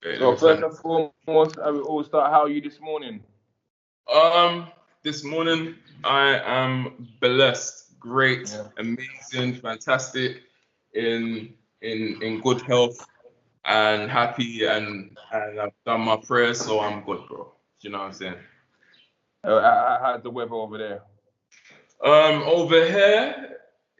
Great, let So me turn. first and foremost, I will all start. How are you this morning? This morning I am blessed, great, Yeah. amazing, fantastic, in good health and happy, and I've done my prayers, so I'm good, bro. Do you know what I'm saying? How's the weather over there? Over here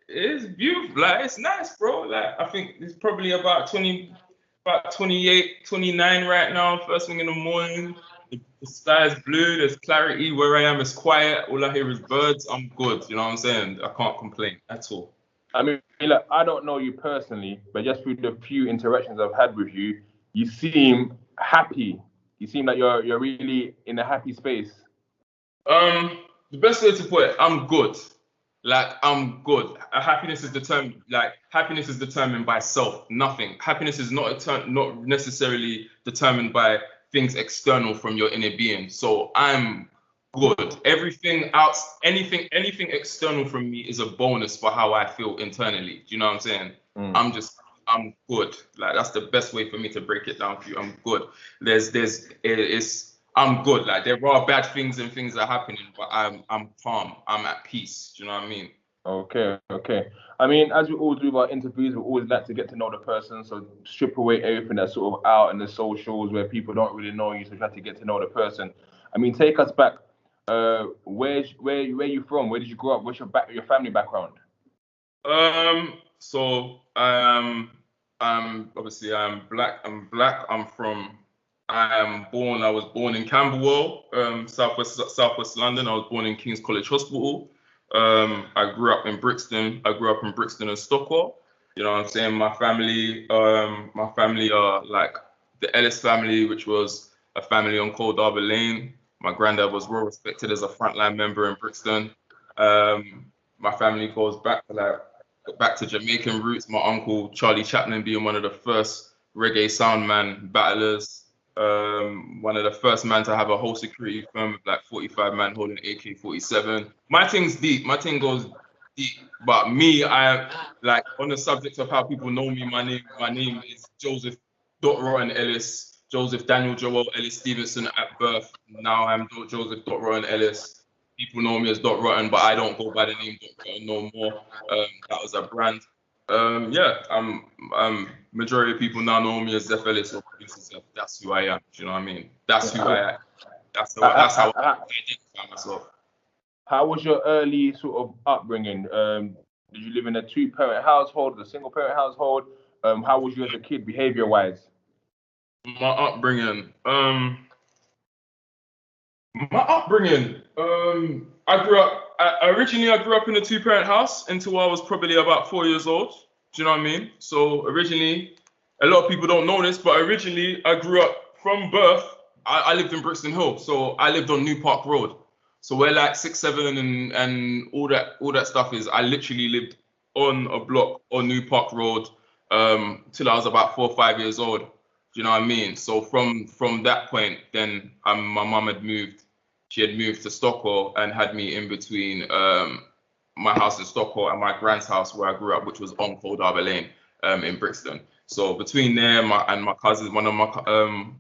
it's beautiful, like it's nice, bro. Like I think it's probably about 28, 29 right now. First thing in the morning, the sky is blue. There's clarity. Where I am is quiet. All I hear is birds. I'm good. You know what I'm saying? I can't complain at all. I mean, like, I don't know you personally, but just through the few interactions I've had with you, you seem happy. You seem like you're really in a happy space. The best way to put it, I'm good. Like I'm good. Happiness is determined by self. Nothing. Happiness is not necessarily determined by things external from your inner being. So I'm good. Everything out, anything external from me is a bonus for how I feel internally. Do you know what I'm saying? Mm. I'm good. Like that's the best way for me to break it down for you. I'm good. It's I'm good. Like there are bad things and things are happening, but I'm calm. I'm at peace. Do you know what I mean? Okay, okay. I mean, as we all do with our interviews, we always like to get to know the person. So strip away everything that's sort of out in the socials where people don't really know you. So try to get to know the person. I mean, take us back. Where you from? Where did you grow up? What's your family background? So I'm obviously I'm black. I'm black. I was born in Camberwell, Southwest London. I was born in King's College Hospital. I grew up in Brixton. I grew up in Brixton and Stockwell. You know what I'm saying? My family are like the Ellis family, which was a family on Cold Harbour Lane. My granddad was well respected as a frontline member in Brixton. My family goes back to Jamaican roots. My uncle Charlie Chaplin being one of the first reggae sound man battlers. One of the first men to have a whole security firm with like 45 man holding AK-47. My thing's deep. My thing goes deep. But me, I like on the subject of how people know me. My name is Joseph Dot Rotten Ellis. Joseph Daniel Joel Ellis Stevenson at birth. Now I'm Joseph Dot Rotten Ellis. People know me as Dot Rotten, but I don't go by the name Dot Rotten no more. That was a brand. Yeah, majority of people now know me as Zeph Ellis or Producer Zeph. That's who I am. Do you know what I mean? That's who I am. That's how I identify myself. How was your early sort of upbringing? Did you live in a two-parent household, a single-parent household? How was you as a kid, behavior-wise? My upbringing. Originally I grew up in a two-parent house until I was probably about 4 years old. Do you know what I mean? So originally, a lot of people don't know this, but originally I grew up from birth. I lived in Brixton Hill, so I lived on New Park Road. So where like 6, 7, and all that stuff is, I literally lived on a block on New Park Road till I was about 4 or 5 years old. Do you know what I mean? So from that point, then my mum had moved. She had moved to Stockwell and had me in between my house in Stockwell and my grand's house where I grew up, which was on Cold Harbour Lane in Brixton. So between there, my cousins,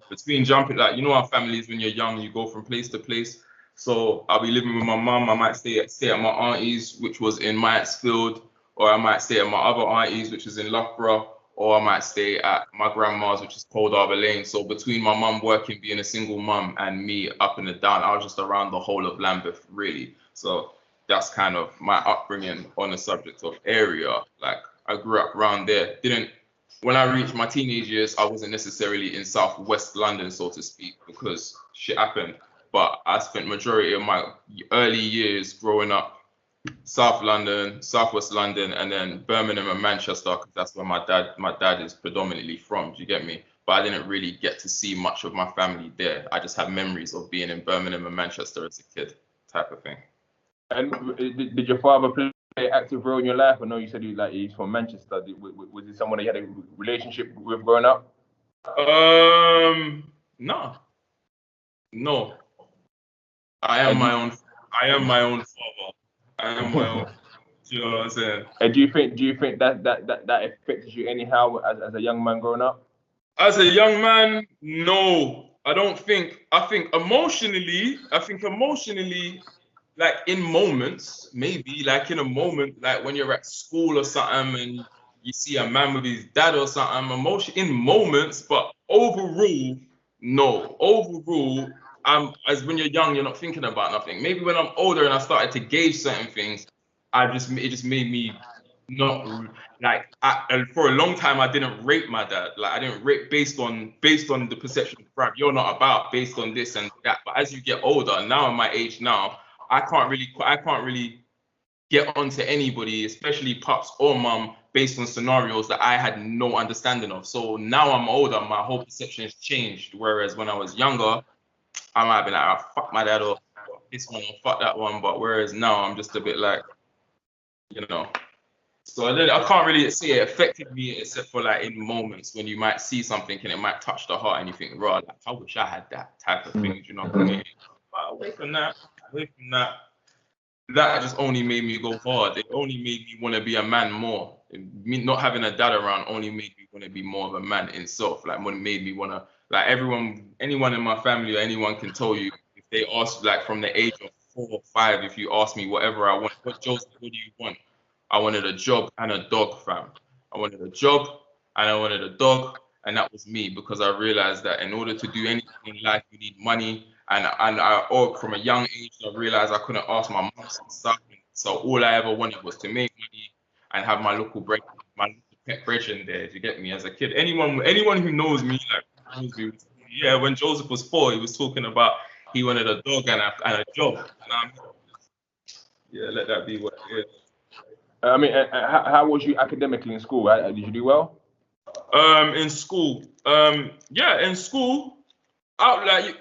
between jumping, like you know how families when you're young, you go from place to place. So I'll be living with my mum. I might stay at my auntie's, which was in Mansfield, or I might stay at my other auntie's, which is in Loughborough, or I might stay at my grandma's, which is Cold Harbour Lane. So between my mum working, being a single mum, and me up and down, I was just around the whole of Lambeth, really. So that's kind of my upbringing on the subject of area. Like I grew up around there. Didn't When I reached my teenage years, I wasn't necessarily in Southwest London, so to speak, because shit happened. But I spent majority of my early years growing up South London, Southwest London, and then Birmingham and Manchester, because that's where my dad is predominantly from. Do you get me? But I didn't really get to see much of my family there. I just have memories of being in Birmingham and Manchester as a kid, type of thing. And did your father play an active role in your life? I know you said he's from Manchester. Was he someone that you had a relationship with growing up? No, no. I am And my own. I am my own father. I am my own. Do you know what I'm saying? and do you think that affected you anyhow as a young man growing up? As a young man, no, I don't think. I think emotionally, like in moments, maybe like in a moment, like when you're at school or something and you see a man with his dad or something, emotion in moments, but overall, no. Overall, as when you're young, you're not thinking about nothing. Maybe when I'm older and I started to gauge certain things, it just made me not like and for a long time I didn't rate my dad. Like I didn't rate based on the perception of rap. You're not about based on this and that. But as you get older, now in my age now, I can't really get onto anybody, especially pops or mum, based on scenarios that I had no understanding of. So now I'm older, my whole perception has changed. Whereas when I was younger, I might be like, oh, fuck my dad or fuck this one or fuck that one. But whereas now I'm just a bit like, you know. So I can't really say it affected me except for like in moments when you might see something and it might touch the heart and you think, right, like, I wish I had that type of thing, you know what I mean? But away from that, that just only made me go hard. It only made me want to be a man more. Me not having a dad around only made me want to be more of a man in self. Like what made me want to, like anyone in my family or anyone can tell you if they ask, like from the age of 4 or 5, if you ask me whatever I want, what do you want? I wanted a job and a dog, fam. I wanted a job and I wanted a dog, and that was me because I realized that in order to do anything in life, you need money. From a young age, I realized I couldn't ask my mom for stuff. So all I ever wanted was to make money and have my local pet brethren there. Do you get me? As a kid, anyone who knows me, like knows me, yeah. When Joseph was 4, he was talking about he wanted a dog and a job. And yeah, let that be what it is. I mean, how was you academically in school? Did you do well? In school, yeah, in school, out like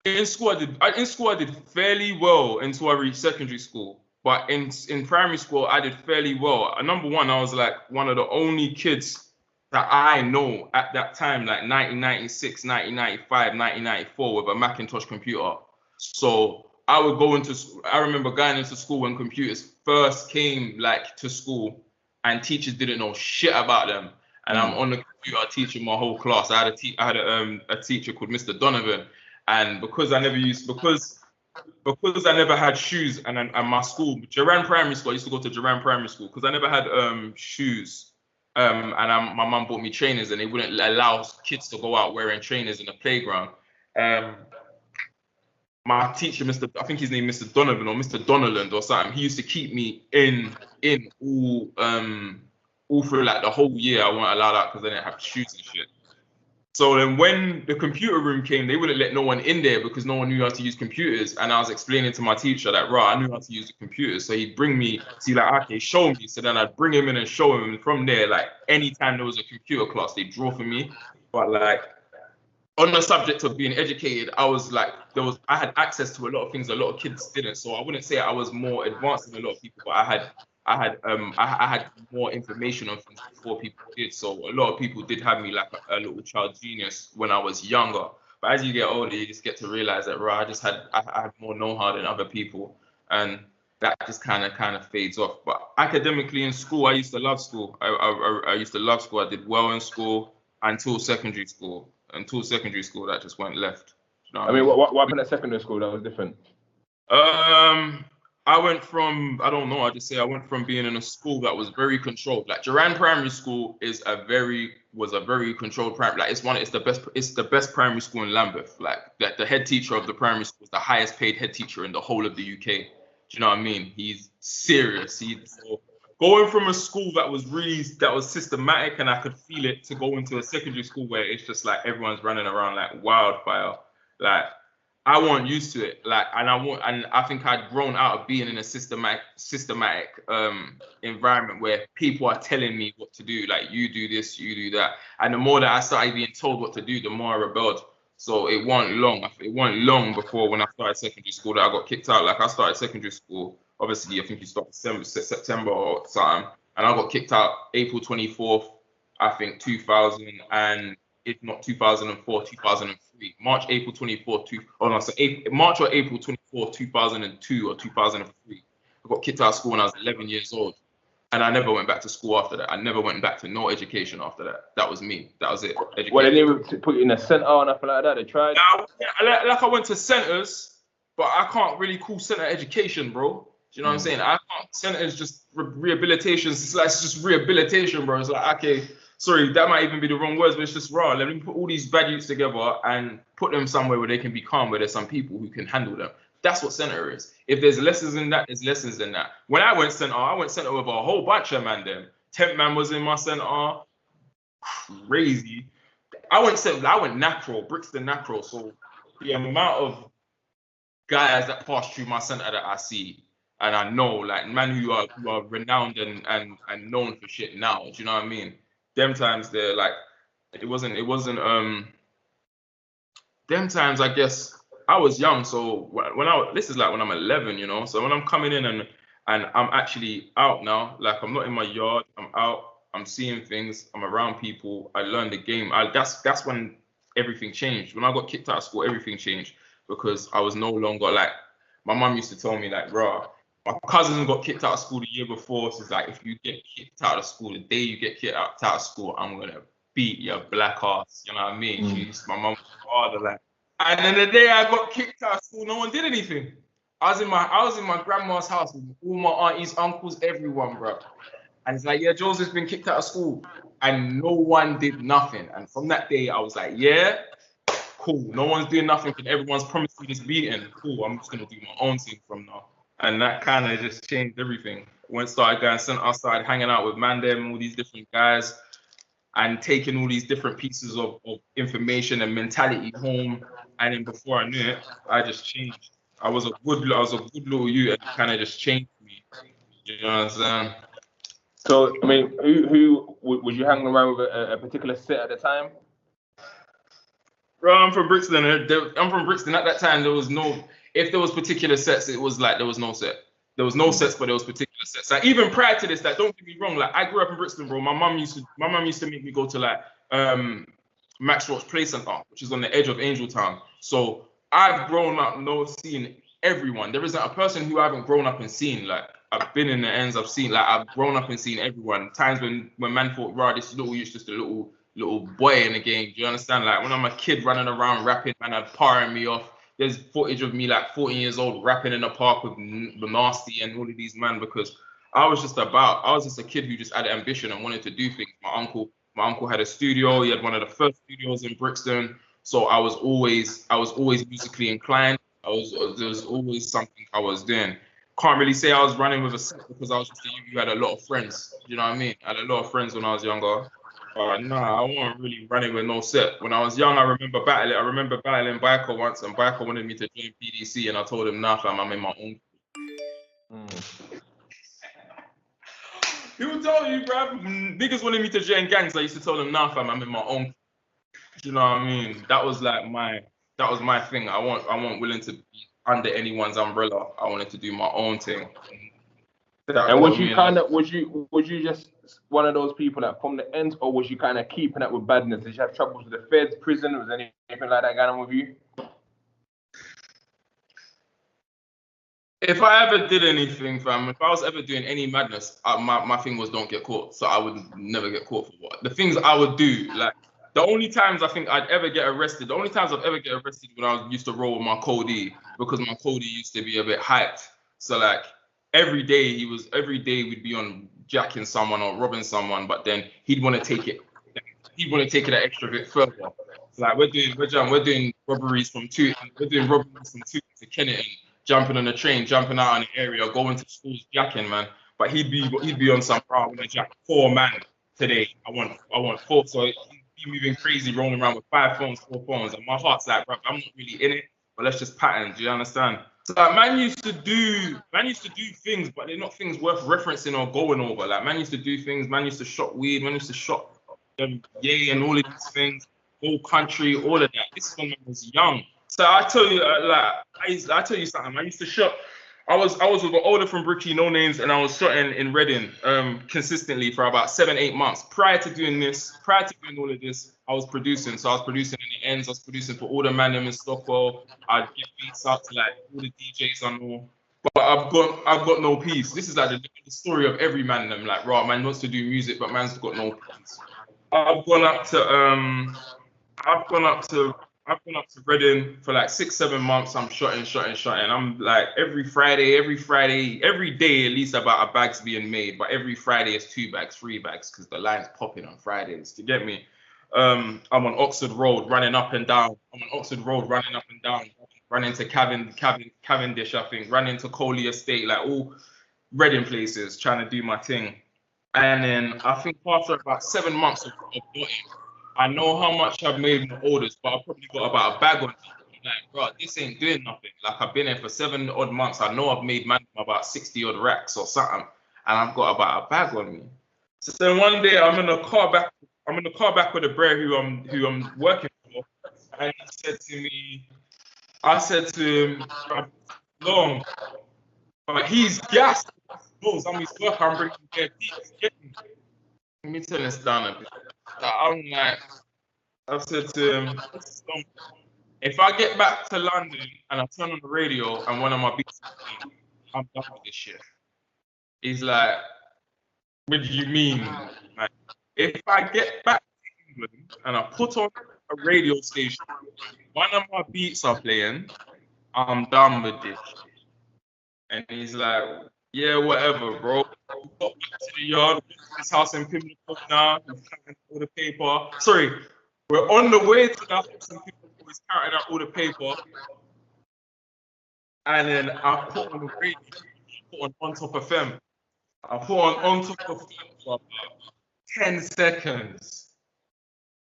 in school I did fairly well until I reached secondary school. But in primary school, I did fairly well. Number one, I was like one of the only kids that I know at that time, like 1996, 1995, 1994, with a Macintosh computer. So I would go into. I remember going into school when computers first came, like to school, and teachers didn't know shit about them. And I'm on the computer teaching my whole class. I had a teacher called Mr. Donovan, and because I never had shoes and my school, Duran Primary School, I used to go to Duran Primary School because I never had shoes. My mum bought me trainers and they wouldn't allow kids to go out wearing trainers in the playground. My teacher, I think his name Mr. Donovan or Mr. Donaland or something, he used to keep me in all through like the whole year. I wasn't allowed out because I didn't have shoes and shit. So then when the computer room came, they wouldn't let no one in there because no one knew how to use computers. And I was explaining to my teacher that, right, I knew how to use the computers. So he'd bring me, see, like, okay, show me. So then I'd bring him in and show him. And from there, like, anytime there was a computer class, they'd draw for me. But like, on the subject of being educated, I was like, I had access to a lot of things a lot of kids didn't. So I wouldn't say I was more advanced than a lot of people, but I had more information on things before people did. So a lot of people did have me like a little child genius when I was younger. But as you get older, you just get to realize that, right, I had more know-how than other people, and that just kind of fades off. But academically in school, I used to love school. I used to love school. I did well in school until secondary school. That just went left. You know I mean, what happened at secondary school that was different? I went from, I don't know, I just say I went from being in a school that was very controlled. Like Duran Primary School was a very controlled primary. Like it's the best primary school in Lambeth. Like that the head teacher of the primary school is the highest paid head teacher in the whole of the UK. Do you know what I mean? He's serious. So going from a school that was systematic and I could feel it to go into a secondary school where it's just like everyone's running around like wildfire. Like I wasn't used to it, like, and I think I'd grown out of being in a systematic environment where people are telling me what to do, like you do this, you do that, and the more that I started being told what to do, the more I rebelled. So it wasn't long before when I started secondary school that I got kicked out. Like I started secondary school, obviously I think you start September or something, and I got kicked out April 24th, I think 2000 and. If not 2004, 2003, March or April 24, 2002 or 2003. I got kicked out of school when I was 11 years old. And I never went back to school after that. I never went back to no education after that. That was me. That was it. Education. Well, they didn't put you in a centre or nothing like that. They tried. Like I went to centres, but I can't really call centre education, bro. Do you know what I'm saying? I can't. Centre is just rehabilitation. It's just rehabilitation, bro. It's like, okay, sorry, that might even be the wrong words, but it's just raw. Let me put all these bad youths together and put them somewhere where they can be calm, where there's some people who can handle them. That's what centre is. If there's lessons in that, there's lessons in that. When I went centre with a whole bunch of man them. 10th man was in my centre. Crazy. I went natural, Brixton natural. So the amount of guys that pass through my centre that I see, and I know, like, man who are renowned and known for shit now. Do you know what I mean? Them times they're like, it wasn't them times, I guess. I was young, so this is like when I'm 11, you know. So when I'm coming in and I'm actually out now, like I'm not in my yard, I'm out, I'm seeing things, I'm around people, I learned the game. That's when everything changed. When I got kicked out of school, everything changed because I was no longer like, my mum used to tell me like, bro, my cousin got kicked out of school the year before. So it's like, if you get kicked out of school, the day you get kicked out of school, I'm gonna beat your black ass. You know what I mean? My mum was father like. And then the day I got kicked out of school, no one did anything. I was in my grandma's house with all my aunties, uncles, everyone, bro. And it's like, yeah, Joseph's been kicked out of school, and no one did nothing. And from that day, I was like, yeah, cool. No one's doing nothing, and everyone's promised me this beating. Cool, I'm just gonna do my own thing from now. And that kind of just changed everything. Started going centre, I started hanging out with Mandem, all these different guys, and taking all these different pieces of information and mentality home. And then before I knew it, I just changed. I was a good little youth, and it kind of just changed me. You know what I'm saying? So, I mean, who was you hanging around with a particular set at the time? Bro, I'm from Brixton. I'm from Brixton. At that time, there was no. If there was particular sets, it was like there was no set. There was no sets, but there was particular sets. Like even prior to this, like don't get me wrong, like I grew up in Brixton, bro. My mum used to make me go to like Max Roach Play Centre, which is on the edge of Angeltown. So I've grown up seeing everyone. There isn't a person who I haven't grown up and seen. Like I've been in the ends, I've seen, like I've grown up and seen everyone. Times when man thought, right, this little youth's just a little boy in the game. Do you understand? Like when I'm a kid running around rapping, man, I'd parring me off. There's footage of me like 14 years old rapping in the park with the Nasty and all of these men because I was just a kid who just had ambition and wanted to do things. My uncle had a studio. He had one of the first studios in Brixton. So I was always musically inclined. There was always something I was doing. Can't really say I was running with a set because I was just a youth who had a lot of friends. You know what I mean? I had a lot of friends when I was younger. Nah, I wasn't really running with no set. When I was young, I remember battling Biker once, and Biker wanted me to join PDC, and I told him, nah, fam, I'm in my own. He would tell you, bruv, niggas wanted me to join gangs. I used to tell them, nah, fam, I'm in my own. You know what I mean? That was my thing. I wasn't willing to be under anyone's umbrella. I wanted to do my own thing. And was you just one of those people that from the end, or was you kind of keeping up with badness? Did you have troubles with the feds, prison? Was anything like that going on with you? If I ever did anything, fam, if I was ever doing any madness, my thing was don't get caught. So I would never get caught for what? The things I would do, like the only times I think I'd ever get arrested, when I used to roll with my Cody, because my Cody used to be a bit hyped. So like every day we'd be on jacking someone or robbing someone, but then he'd want to take it an extra bit further. So like we're doing robberies from Tooting to Kennington, jumping on a train, jumping out on the area, going to schools jacking, man. But he'd be on some I want to jack 4 man today. I want 4. So he'd be moving crazy, rolling around with 4 phones, and my heart's like, bro, I'm not really in it, but let's just pattern. Do you understand? So like, man used to do things, but they're not things worth referencing or going over. Like man used to do things, man used to shot weed, man used to shot yay and all of these things, whole country, all of that. This is when I was young. So I tell you, I tell you something. I used to shot. I was with an older from Bricky, no names, and I was shotting in Reading consistently for about 7-8 months. Prior to doing all of this, I was producing. So I was producing in the ends. I was producing for all the man in Stockwell. I'd give beats out to like all the DJs I know. but I've got no peace. This is like the story of every man. Them like, right, man wants to do music, but man's got no peace. I've gone up to I've gone up to Reading for like 6-7 months. I'm shotting. I'm like every Friday, every day at least about a bag's being made. But every Friday it's 2 bags, 3 bags because the line's popping on Fridays. Do you get me? I'm on Oxford Road running up and down. Running to Cavendish, I think, running to Coley Estate, like all Reading places, trying to do my thing. And then I think after about 7 months of doing, I know how much I've made in the orders, but I've probably got about a bag on it. I'm like, bro, this ain't doing nothing. Like I've been here for 7 odd months. I know I've made man about 60 odd racks or something, and I've got about a bag on me. So then one day I'm in the car back with a bro who I'm working for, and he said to me, I said to him, long, but he's gassed. Knows I'm his worker. I'm bringing their beats. Let me turn this down a bit. I'm like, I've said to him, if I get back to London and I turn on the radio and one of my beats is playing, I'm done with this shit. He's like, what do you mean? Like, if I get back to England and I put on a radio station, one of my beats are playing, I'm done with this. And he's like, yeah, whatever, bro. We got back to the yard, this house in Pimlico now, he's carrying all the paper. Sorry, we're on the way to the house in Pimlico, he's carrying out all the paper. And then I put on the radio, I put on Top FM. I put on Top FM for about 10 seconds.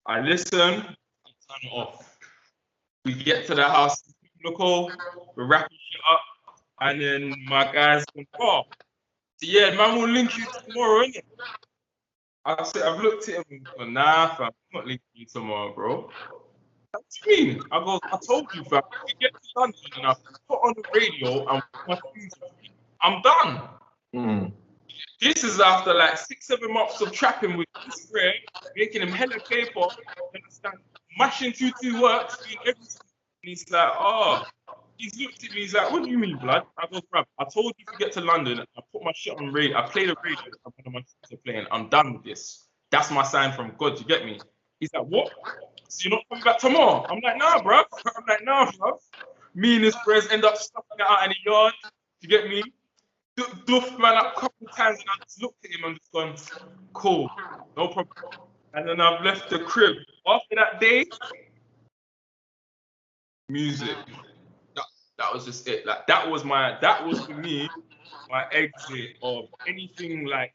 I listen, I turn it off. We get to the house in Pimlico, we're wrapping shit up. And then my guys can call. So yeah, man, we'll link you tomorrow, innit? I've looked at him and gone, nah, fam, I'm not linking you tomorrow, bro. What do you mean? I told you, fam, if we get to London and I put on the radio and my music, I'm done. Mm. This is after like 6-7 months of trapping with this Ray, making him hella paper, understand, mashing 2 works, doing everything. And he's like, oh. He's looked at me, he's like, what do you mean, blood? I go, bruv, I told you to get to London, I put my shit on radio, I play the radio, and one of my shit are playing, I'm done with this. That's my sign from God, you get me? He's like, what? So you're not coming back tomorrow? I'm like, nah, bruv. Me and his friends end up stuffing it out in the yard, you get me? Duff man up a couple times, and I just looked at him and just gone, cool, no problem. And then I've left the crib. After that day, music. That was just it. Like that was for me my exit of anything like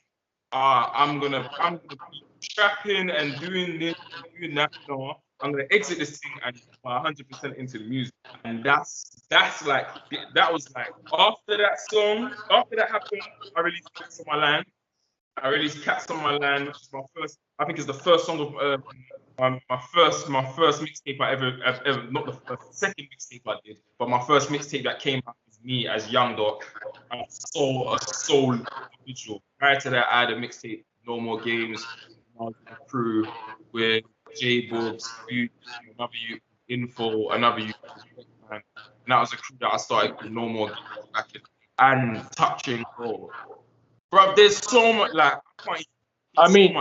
I'm gonna be trapping and doing this and doing that. No, I'm gonna exit this thing and 100% into the music. And that's like that was like after that happened, I released Cats on My Land. Which is my first. I think it's the first song of my first mixtape I ever, not the second mixtape I did, but my first mixtape that came out was me as Young Dog. A soul individual. Prior to that, I had a mixtape, No More Games, Crew with J Bugs, another youth, Info, another youth, and that was a crew that I started with No More Games back in, and Touching Bro. Bro, there's so much like we've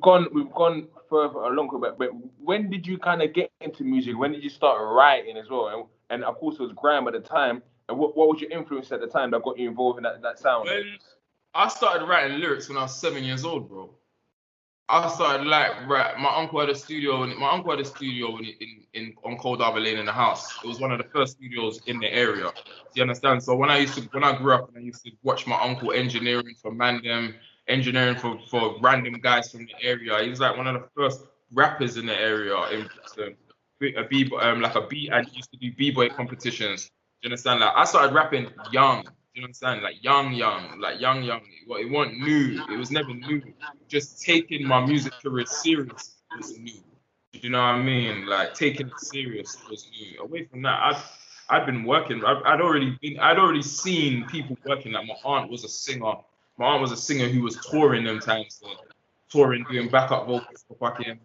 gone further along, but when did you kind of get into music? When did you start writing as well? And of course, it was grime at the time. And what was your influence at the time that got you involved in that sound? When I started writing lyrics when I was 7 years old, bro. I started my uncle had a studio in on Cold Harbour Lane in the house. It was one of the first studios in the area. Do you understand? So when I grew up and I used to watch my uncle engineering for Mandem, engineering for random guys from the area. He was like one of the first rappers in the area in Brixton. And he used to do b-boy competitions. Do you understand? Like I started rapping young. You understand? Like young. It wasn't new. It was never new. Just taking my music career serious was new. You know what I mean? Like taking it serious was new. Away from that, I'd been working. I'd already seen people working. Like my aunt was a singer. My aunt was a singer who was touring them times. Doing backup vocals for fucking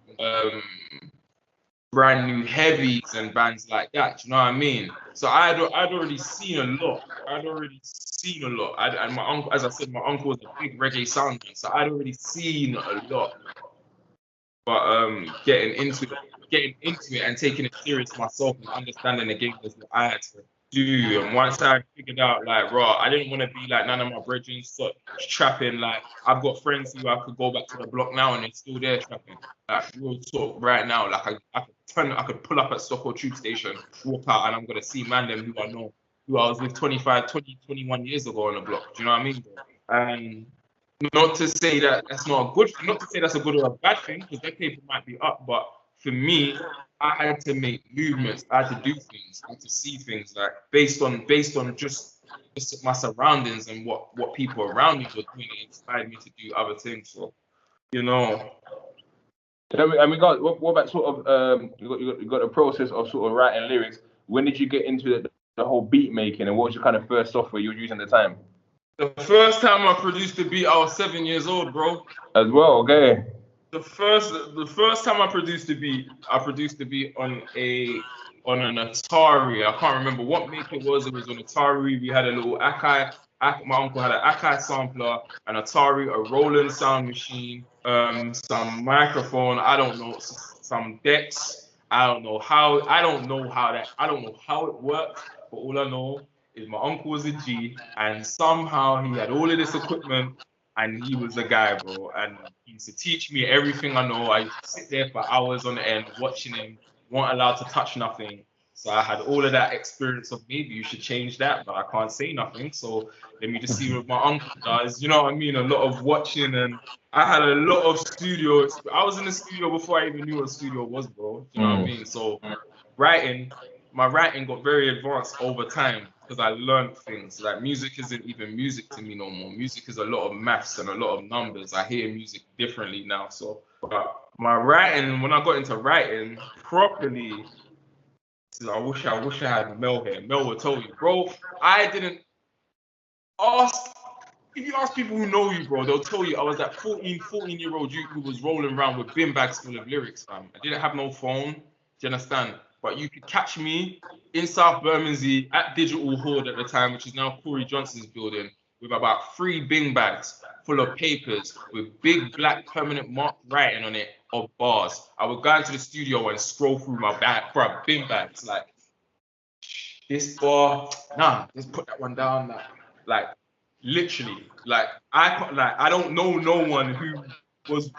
brand new heavies and bands like that. Do you know what I mean? So I'd already seen a lot. And my uncle, as I said, my uncle was a big reggae sound man, so I'd already seen a lot. But getting into it and taking it serious myself and understanding the game was what I had to do. And once I figured out, like, raw, I didn't want to be like none of my brethren so trapping. Like, I've got friends who I could go back to the block now and they're still there trapping. Like, real talk right now. Like, I could pull up at Stockholm Tube Station, walk out, and I'm gonna see man them who I know, who I was with 21 years ago on the block. Do you know what I mean? And not to say that that's not a good, not to say that's a good or a bad thing, because their paper might be up, but for me, I had to make movements, I had to do things, I had to see things like based on just my surroundings and what people around me were doing. It inspired me to do other things. So, you know. And we got what about sort of you got a process of sort of writing lyrics. When did you get into the whole beat making, and what was your kind of first software you were using at the time? The first time I produced a beat, I was 7 years old, bro. As well, okay. The first time I produced a beat, on an Atari. I can't remember what make it was. It was on Atari. We had a little Akai. My uncle had an Akai sampler, an Atari, a Roland sound machine, some microphone. I don't know, some decks. I don't know how it worked, but all I know is my uncle was a G, and somehow he had all of this equipment, and he was the guy, bro. And he used to teach me everything I know. I used to sit there for hours on end watching him, weren't allowed to touch nothing. So I had all of that experience of maybe you should change that, but I can't say nothing. So let me just see what my uncle does. You know what I mean? A lot of watching, and I had a lot of studio. I was in the studio before I even knew what a studio was, bro. You know what I mean? So my writing got very advanced over time because I learned things. Like, music isn't even music to me no more. Music is a lot of maths and a lot of numbers. I hear music differently now. So my writing, when I got into writing properly, I wish I had Mel here. Mel would tell you, bro. I didn't ask. If you ask people who know you, bro, they'll tell you I was that 14-year-old youth who was rolling around with bin bags full of lyrics, fam. I didn't have no phone. Do you understand? But you could catch me in South Bermondsey at Digital Horde at the time, which is now Corey Johnson's building, with about 3 bin bags full of papers with big black permanent mark writing on it of bars. I would go into the studio and scroll through my bin bags, like, this bar, nah, just put that one down, like literally, like I don't know no one who was.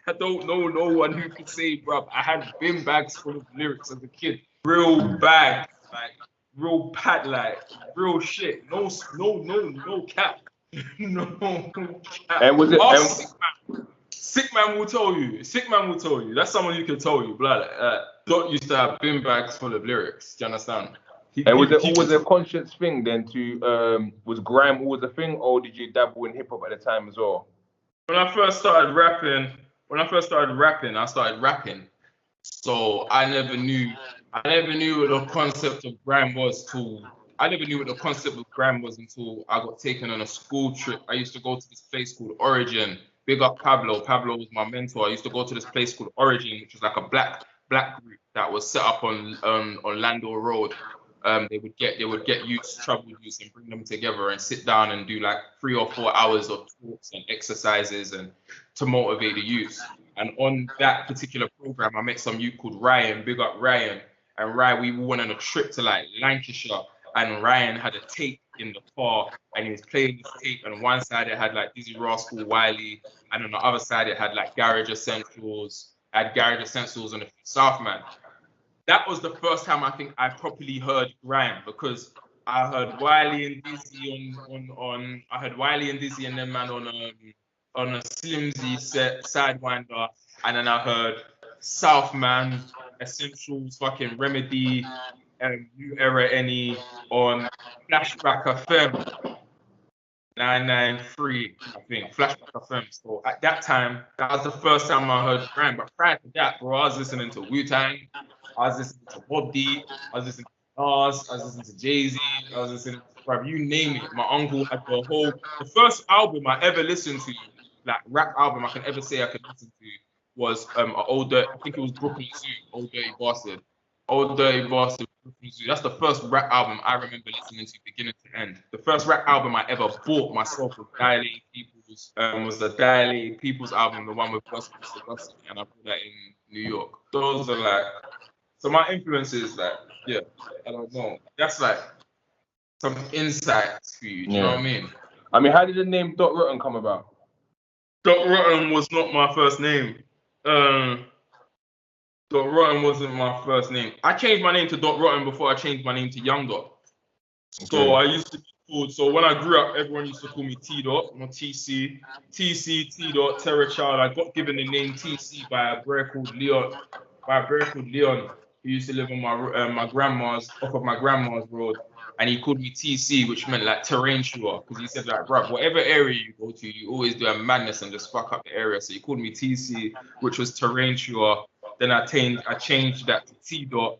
I don't know no one who could say, bruv, I had bin bags full of lyrics as a kid. Real bags, like, real pad, like, real shit. No cap. No cap. And was it? Sick man will tell you. Sick man will tell you. That's someone who can tell you, blood. Dot used to have bin bags full of lyrics. Do you understand? And was it always a conscious thing then to, was grime always a thing, or did you dabble in hip hop at the time as well? When I first started rapping, I started rapping. So I never knew what the concept of grime was until I got taken on a school trip. I used to go to this place called Origin. Big up Pablo. Pablo was my mentor. I used to go to this place called Origin, which was like a black group that was set up on Orlando Road. They would get youths, troubled youths, and bring them together and sit down and do like 3 or 4 hours of talks and exercises and to motivate the youths. And on that particular program, I met some youth called Ryan. Big up Ryan. And Ryan, we went on a trip to like Lancashire, and Ryan had a tape in the car, and he was playing this tape. And on one side it had like Dizzy Rascal, Wiley, and on the other side it had like Garage Essentials. And the Southman. That was the first time I think I properly heard grime, because I heard Wiley and Dizzy I heard Wiley and Dizzy and them man on a Slimzy set, Sidewinder, and then I heard Southman, Essentials, fucking Remedy, and New Era Any on Flashback FM 993, I think, Flashback FM. So at that time, that was the first time I heard grime. But prior to that, bro, I was listening to Wu-Tang, I was listening to Bob D, I was listening to Nas, I was listening to Jay-Z, I was listening to, bro, you name it. My uncle had the first album I ever listened to, like rap album I can ever say I could listen to, was Old Dirty, I think it was Brooklyn Zoo, Old Dirty Bastard. Old Dirty Bastard, Brooklyn Zoo. That's the first rap album I remember listening to beginning to end. The first rap album I ever bought myself was the Dilated People's album, the one with West Coast, and I bought that in New York. Those are like, so my influences, like, yeah, I don't know. That's like some insights for you, do you know what I mean? I mean, how did the name Dot Rotten come about? Dot Rotten was not my first name. Dot Rotten wasn't my first name. I changed my name to Dot Rotten before I changed my name to Young Dot. So I used to be called, so when I grew up, everyone used to call me T Dot, or TC, T Dot, Terror Child. I got given the name TC by a boy called Leon, who used to live on my grandma's, off of my grandma's road. And he called me TC, which meant like terrain shooter, because he said like, bruv, whatever area you go to, you always do a madness and just fuck up the area. So he called me TC, which was terrain shooter. Then I changed that to T Dot,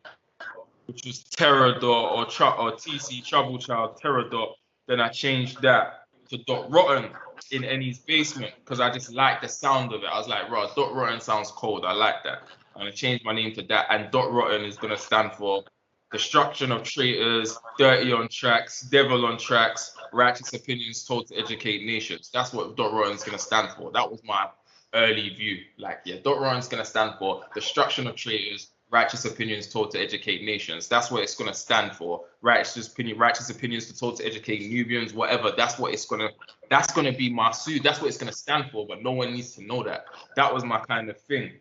which was Terror Dot, or TC, Trouble Child, Terror Dot. Then I changed that to Dot Rotten in Annie's basement, because I just liked the sound of it. I was like, bro, Dot Rotten sounds cold. I like that. And I changed my name to that. And Dot Rotten is going to stand for Destruction of Traitors, Dirty on Tracks, Devil on Tracks, Righteous Opinions Told to Educate Nations. That's what Dot Rotten's going to stand for. That was my early view. Like, yeah, Dot Rotten's going to stand for Destruction of Traitors, Righteous Opinions Told to Educate Nations. That's what it's going to stand for. Righteous opinions told to educate Nubians, whatever. That's going to be my suit. That's what it's going to stand for, but no one needs to know that. That was my kind of thing.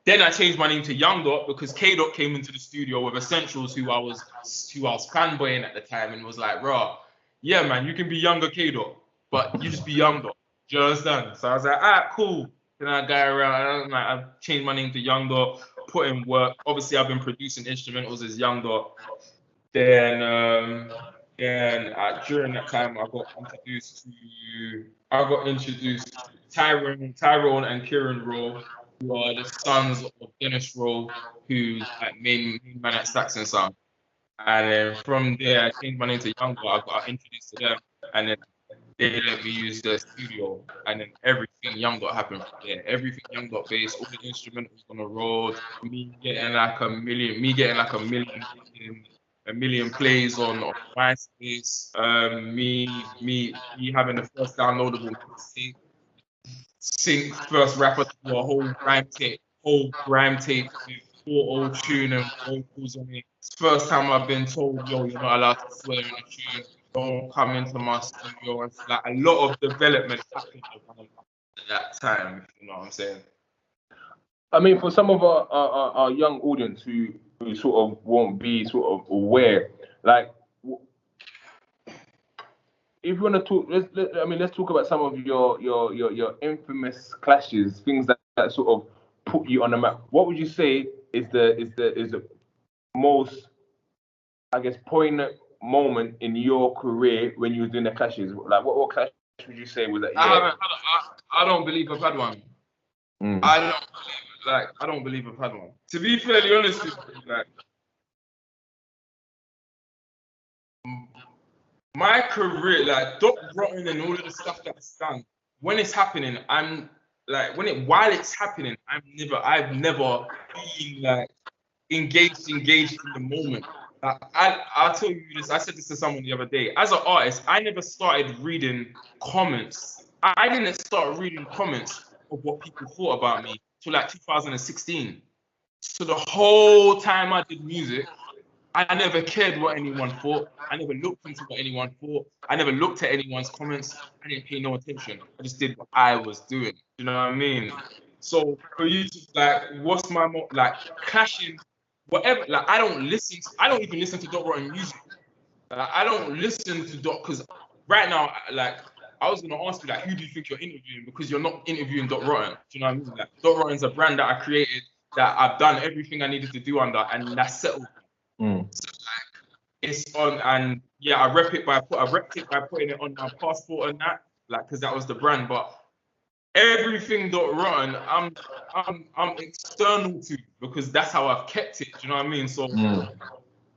Then I changed my name to Young Dot because K Dot came into the studio with Essentials, who I was fanboying at the time, and was like, "Raw, yeah, man, you can be younger K Dot, but you just be Young Dot." Do you understand? So I was like, "Alright, cool." Then I go around, and I changed my name to Young Dot, put in work. Obviously, I've been producing instrumentals as Young Dot. Then during that time, I got introduced to Tyrone and Kieran Rowe, who are the sons of Dennis Rowe, who's like main man at Saxon Sound. And then from there, I changed my name to Young Dot. I got introduced to them, and then they let me use their studio, and then everything Young Dot happened from there. Everything Young Dot based, all the instrumentals on the road, me getting like a million plays on MySpace, me having the first downloadable sync first rapper to do a whole grime tape with auto-tune and vocals on it. It's the first time I've been told, yo, you're not allowed to swear in the tune, don't come into my studio. And like a lot of development happened at that time, you know what I'm saying? I mean, for some of our young audience who sort of won't be sort of aware, like, if you want to talk, let's talk about some of your infamous clashes, things that sort of put you on the map. What would you say is the most, I guess, poignant moment in your career when you were doing the clashes? Like, what clash would you say was that? Yeah. I don't believe I've had one. I don't believe I've had one. To be fairly honest with you, like, my career, like Dot Rotten and all of the stuff that's done, when it's happening, I'm like, while it's happening, I've never been like engaged in the moment. Like, I'll tell you this, I said this to someone the other day. As an artist, I never started reading comments. I didn't start reading comments of what people thought about me till like 2016. So the whole time I did music, I never cared what anyone thought. I never looked into what anyone thought. I never looked at anyone's comments. I didn't pay no attention. I just did what I was doing. You know what I mean? So for you to like, what's my like clashing, whatever? Like I don't even listen to Dot Rotten music. Like, I don't listen to Dot because right now, like I was gonna ask you like, who do you think you're interviewing? Because you're not interviewing Dot Rotten. Do you know what I mean? Like Dot Rotten's a brand that I created, that I've done everything I needed to do under, and that's settled. So like it's on, and yeah, I rep it by putting it on my passport and that, like, because that was the brand. But everything Dot Rotten, I'm external to, because that's how I've kept it. Do you know what I mean? So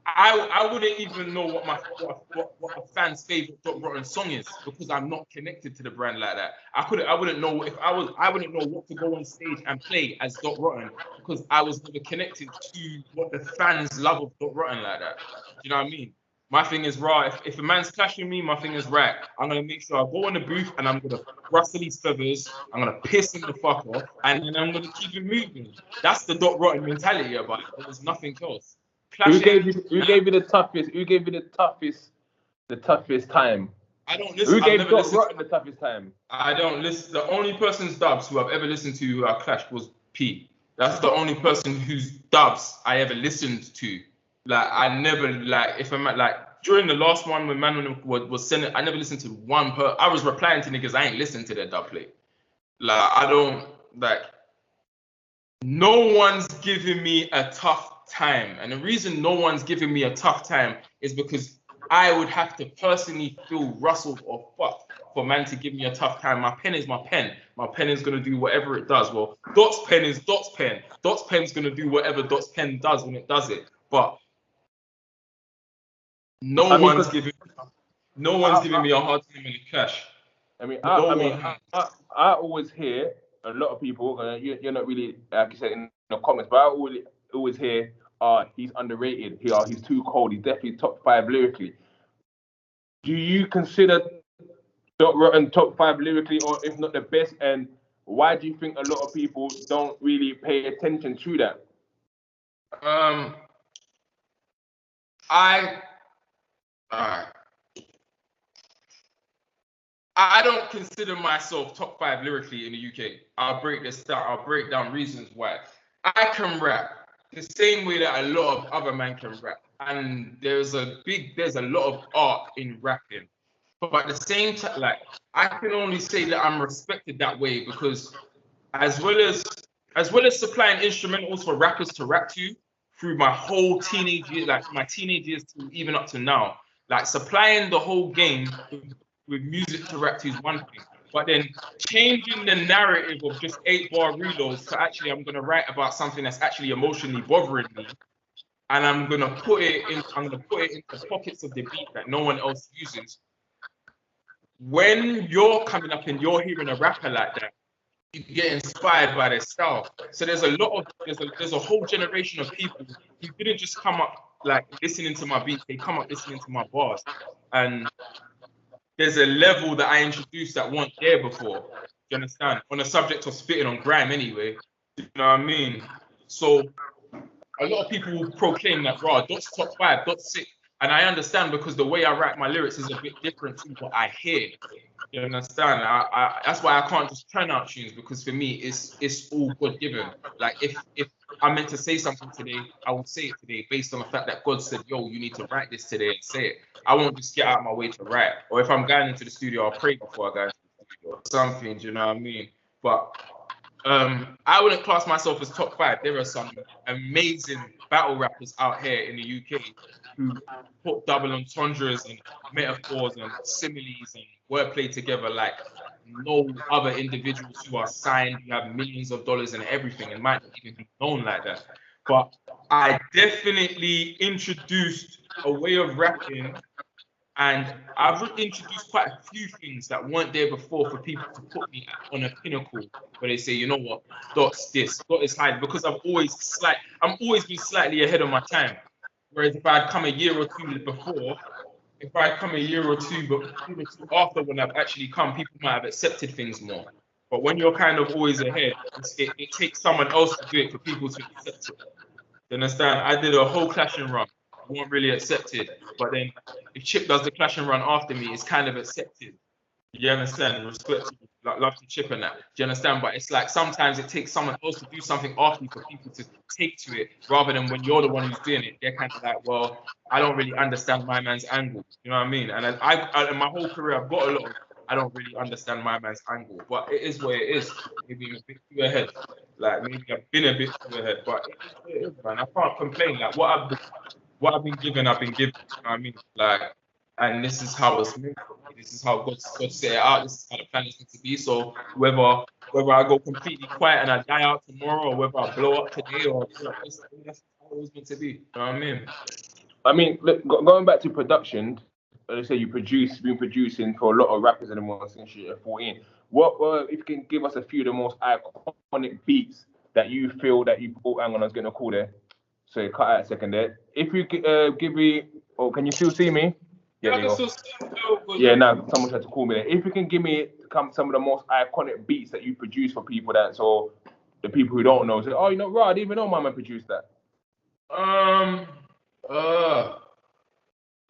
I wouldn't even know what a fan's favorite Dot Rotten song is because I'm not connected to the brand like that. I wouldn't know if I wouldn't know what to go on stage and play as Dot Rotten because I was never connected to what the fans love of Dot Rotten like that. Do you know what I mean? My thing is raw. If a man's clashing me, my thing is right. I'm gonna make sure I go in the booth and I'm gonna rustle his feathers. I'm gonna piss him the fuck off, and then I'm gonna keep it moving. That's the Dot Rotten mentality about it. There's nothing else. Who gave you the toughest time? I don't listen. Who gave Dot Rotten the toughest time? I don't listen. The only person's dubs who I've ever listened to who I clashed was P. That's the only person whose dubs I ever listened to. Like I never if I'm during the last one when man was sending, I never listened to one I was replying to niggas. I ain't listened to their dub play. Like I don't no one's giving me a tough time, and the reason no one's giving me a tough time is because I would have to personally feel rustled or fucked for man to give me a tough time. My pen is my pen. My pen is gonna do whatever it does. Well, Dot's pen is Dot's pen. Dot's pen's gonna do whatever Dot's pen does when it does it. But no one's giving me a hard time in a clash. I always hear a lot of people. You're not really, like you said in the comments, but I always hear, he's underrated. He's too cold. He's definitely top 5 lyrically. Do you consider Dot Rotten top 5 lyrically, or if not the best? And why do you think a lot of people don't really pay attention to that? I don't consider myself top 5 lyrically in the UK. I'll break this down. I'll break down reasons why. I can rap the same way that a lot of other men can rap, and there's a lot of art in rapping. But at the same time, I can only say that I'm respected that way because as well as supplying instrumentals for rappers to rap to through my whole teenage years, my teenage years to even up to now, supplying the whole game with music to rap to is one thing, but then changing the narrative of just 8-bar reloads to actually I'm gonna write about something that's actually emotionally bothering me, and I'm gonna put it into pockets of the beat that no one else uses. When you're coming up and you're hearing a rapper like that, you get inspired by their style. So there's a whole generation of people who didn't just come up listening to my beats, they come up listening to my bars, and there's a level that I introduced that weren't there before. Do you understand? On the subject of spitting on grime anyway. You know what I mean? So a lot of people will proclaim that, raw, Dot's top 5, Dot's 6. And I understand because the way I write my lyrics is a bit different to what I hear. You understand? That's why I can't just turn out tunes, because for me, it's all God given. If I'm meant to say something today, I will say it today based on the fact that God said, yo, you need to write this today and say it. I won't just get out of my way to write. Or if I'm going into the studio, I'll pray before I go into the studio or something, do you know what I mean? But I wouldn't class myself as top 5. There are some amazing battle rappers out here in the UK who put double entendres and metaphors and similes and wordplay together like no other individuals who are signed, who have millions of dollars and everything, and might not even be known like that. But I definitely introduced a way of rapping, and I've introduced quite a few things that weren't there before for people to put me on a pinnacle where they say, you know what, Dot's this, Dot is high, because I'm always been slightly ahead of my time. Whereas if I had come a year or two before, if I had come a year or two after when I've actually come, people might have accepted things more. But when you're kind of always ahead, it takes someone else to do it for people to accept it. You understand? I did a whole clash and run. I weren't really accepted. But then if Chip does the clash and run after me, it's kind of accepted. You understand? Respect, love to Chip and that. Do you understand? But it's like sometimes it takes someone else to do something after you for people to take to it, rather than when you're the one who's doing it. They're kind of like, well, I don't really understand my man's angle. You know what I mean? And I in my whole career, I've got a lot of, I don't really understand my man's angle. But it is what it is. Maybe I'm a bit too ahead. Maybe I've been a bit too ahead. But it is what it is, man. I can't complain. What I've been given, I've been given. You know what I mean? And this is how it's meant. This is how God set it out. This is how the plan is meant to be. So whether I go completely quiet and I die out tomorrow, or whether I blow up today, or that's how it was meant to be. You know what I mean? I mean, look, going back to production, let's say been producing for a lot of rappers and everyone since you're 14. What if you can give us a few of the most iconic beats that you feel that you? Oh, hang on, I was getting a call there. So cut out a second there. If you give me, oh, can you still see me? Yeah, I there can you still go. see you. Yeah, now someone tried to call me there. If you can give me some of the most iconic beats that you produce for people that, so the people who don't know say, oh, you know, right, I didn't even know my man produced that.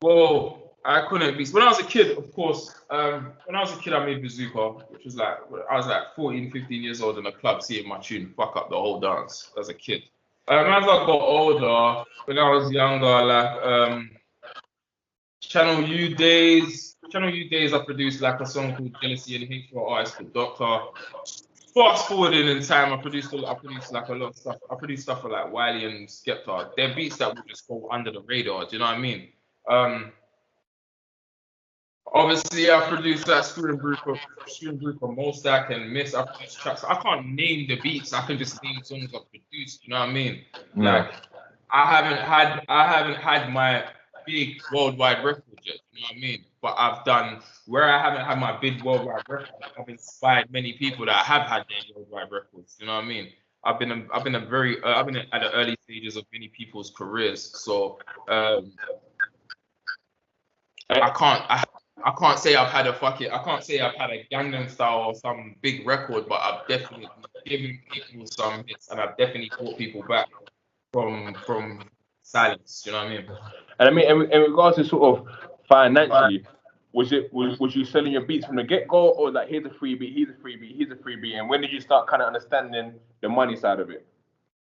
Well, iconic beats. When I was a kid, of course, when I was a kid, I made Bazooka, which was like, I was like 14, 15 years old in a club seeing my tune fuck up the whole dance as a kid. As I got older, when I was younger, like, Channel U days, I produced like a song called Jealousy and Hate for an artist called Doctor. Fast forwarding in time, I produced like a lot of stuff. I produced stuff for like Wiley and Skepta. They're beats that would just go under the radar. Do you know what I mean? Obviously, I produced that Screw and Brew for Mostak and Miss. I produced tracks. I can't name the beats. I can just name songs I've produced. You know what I mean? Like, I haven't had my big worldwide record yet. You know what I mean? But I've done where I haven't had my big worldwide record. I've inspired many people that have had their worldwide records. You know what I mean? I've been at the early stages of many people's careers. So I can't say I've had a Gangnam Style or some big record, but I've definitely given people some hits, and I've definitely brought people back from silence. You know what I mean? And I mean, in regards to sort of financially, was you selling your beats from the get go, or like here's a freebie, here's a freebie, here's a freebie, and when did you start kind of understanding the money side of it?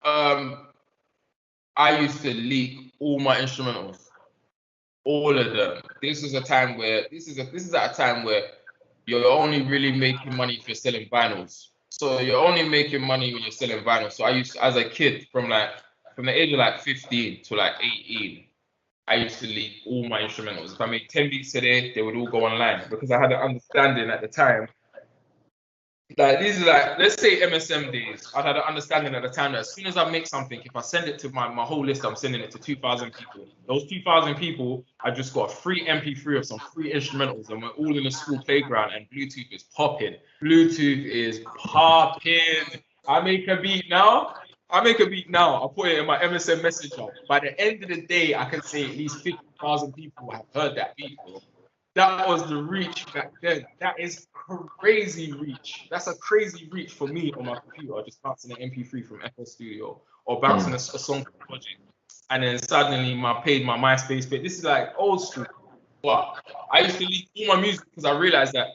I used to leak all my instrumentals. All of them. This is at a time where you're only really making money if you're selling vinyls. So you're only making money when you're selling vinyls. So I used to, as a kid, from the age of like 15 to like 18, I used to leak all my instrumentals. If I made 10 beats today, they would all go online because I had an understanding at the time. Like, these are like, let's say MSM days. I had an understanding at the time that as soon as I make something, if I send it to my whole list, I'm sending it to 2,000 people. Those 2,000 people, I just got a free MP3 of some free instrumentals, and we're all in the school playground, and Bluetooth is popping. I make a beat now. I put it in my MSM messenger. By the end of the day, I can say at least 50,000 people have heard that beat, bro. That was the reach back then. That is crazy reach. That's a crazy reach for me on my computer, just bouncing an MP3 from FL Studio or bouncing a song from Project. And then suddenly I paid my MySpace bit. This is like old school. But I used to leak all my music because I realized that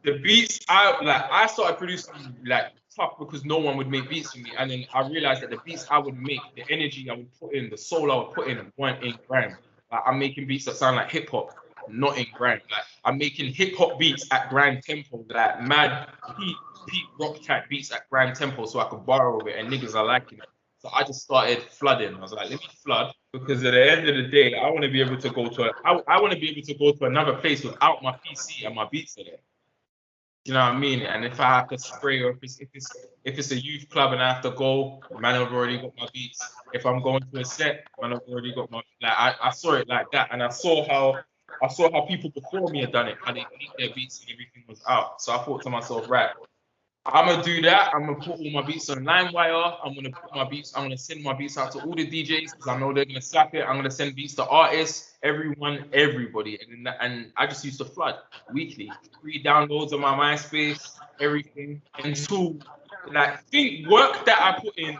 the beats I started producing like tough because no one would make beats for me. And then I realized that the beats I would make, the energy I would put in, the soul I would put in weren't in grime. Like, I'm making beats that sound like hip hop, not in grime. Like, I'm making hip hop beats at grime tempo, like mad peak rock type beats at grime tempo, so I could borrow it and niggas are liking it. So I just started flooding. I was like, let me flood, because at the end of the day, I want to be able to go to another place without my PC and my beats in it. You know what I mean? And if I have to spray, or if it's a youth club and I have to go, man, I've already got my beats. If I'm going to a set, man, I've already got my, like, I saw it like that, and I saw how people before me had done it, how they leaked their beats and everything was out. So I thought to myself, right, I'm gonna do that. I'm gonna put all my beats on LimeWire. I'm gonna send my beats out to all the DJs because I know they're gonna slap it. I'm gonna send beats to artists, everybody, and I just used to flood weekly, free downloads on my MySpace, everything, until work I put in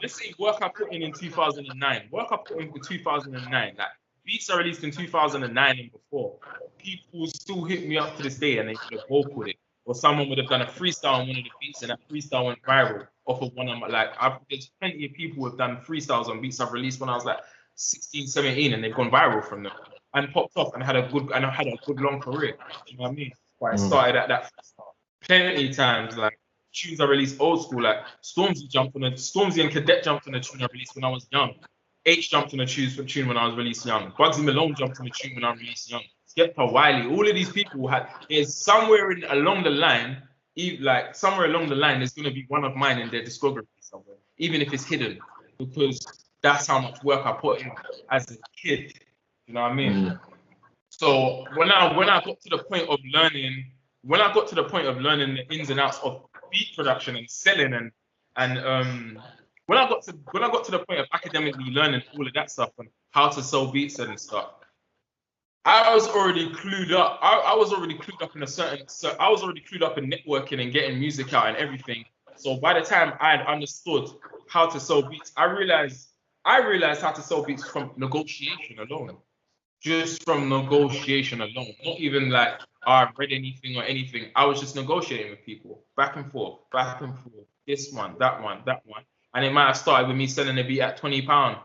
2009. Work I put in 2009. Like, beats are released in 2009 and before. People still hit me up to this day and they would have vocaled it. Or someone would have done a freestyle on one of the beats and that freestyle went viral off of one of my, there's plenty of people who have done freestyles on beats I've released when I was like 16, 17, and they've gone viral from them and popped off and had a good long career. You know what I mean? But I started at that freestyle. Plenty of times, like, tunes I released old school, like Stormzy and Cadet jumped on a tune I released when I was young. H jumped on a tune when I was released young. Bugsy Malone jumped on a tune when I released young. Skepta, Wiley, all of these people there's somewhere along the line, there's going to be one of mine in their discography somewhere, even if it's hidden, because that's how much work I put in as a kid. You know what I mean? So when I got to the point of learning, the ins and outs of beat production and selling and when I got to the point of academically learning all of that stuff and how to sell beats and stuff, I was already clued up. I was already clued up in I was already clued up in networking and getting music out and everything. So by the time I had understood how to sell beats, I realized how to sell beats from negotiation alone. Just from negotiation alone. Not even like I've read anything or anything. I was just negotiating with people, back and forth, this one, that one, that one. And it might have started with me selling a beat at £20,